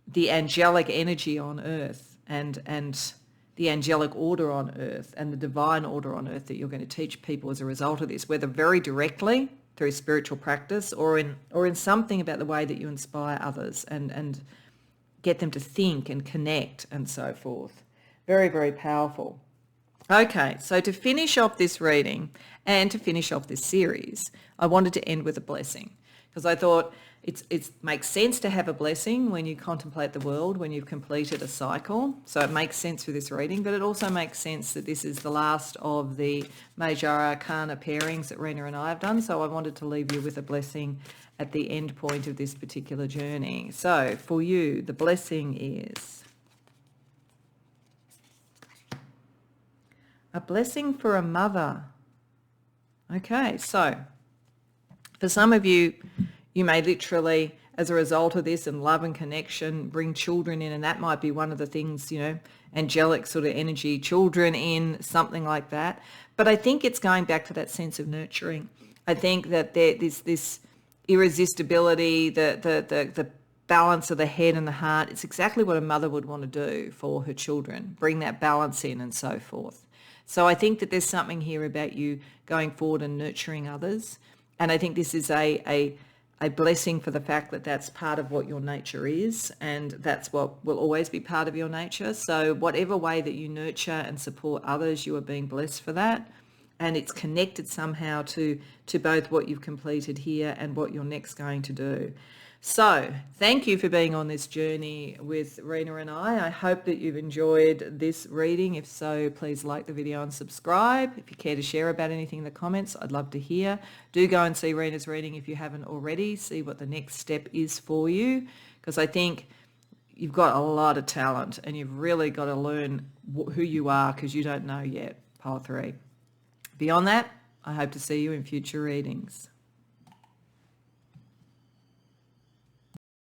the angelic energy on earth and the angelic order on earth and the divine order on earth that you're going to teach people as a result of this, whether very directly through spiritual practice or in something about the way that you inspire others and get them to think and connect and so forth. Very, very powerful. Okay, so to finish off this reading and to finish off this series, I wanted to end with a blessing because I thought it makes sense to have a blessing when you contemplate the world, when you've completed a cycle. So it makes sense for this reading, but it also makes sense that this is the last of the Major Arcana pairings that Reena and I have done. So I wanted to leave you with a blessing at the end point of this particular journey. So for you, the blessing is a blessing for a mother. Okay, so for some of you, you may literally, as a result of this and love and connection, bring children in, and that might be one of the things, you know, angelic sort of energy, children in, something like that. But I think it's going back to that sense of nurturing. I think that there's this irresistibility, the balance of the head and the heart. It's exactly what a mother would want to do for her children, bring that balance in and so forth. So I think that there's something here about you going forward and nurturing others. And I think this is a blessing for the fact that that's part of what your nature is, and that's what will always be part of your nature. So whatever way that you nurture and support others, you are being blessed for that. And it's connected somehow to both what you've completed here and what you're next going to do. So thank you for being on this journey with Reena and I. I hope that you've enjoyed this reading. If so, please like the video and subscribe. If you care to share about anything in the comments, I'd love to hear. Do go and see Reena's reading if you haven't already. See what the next step is for you, because I think you've got a lot of talent and you've really got to learn who you are, because you don't know yet, Pile 3. Beyond that, I hope to see you in future readings.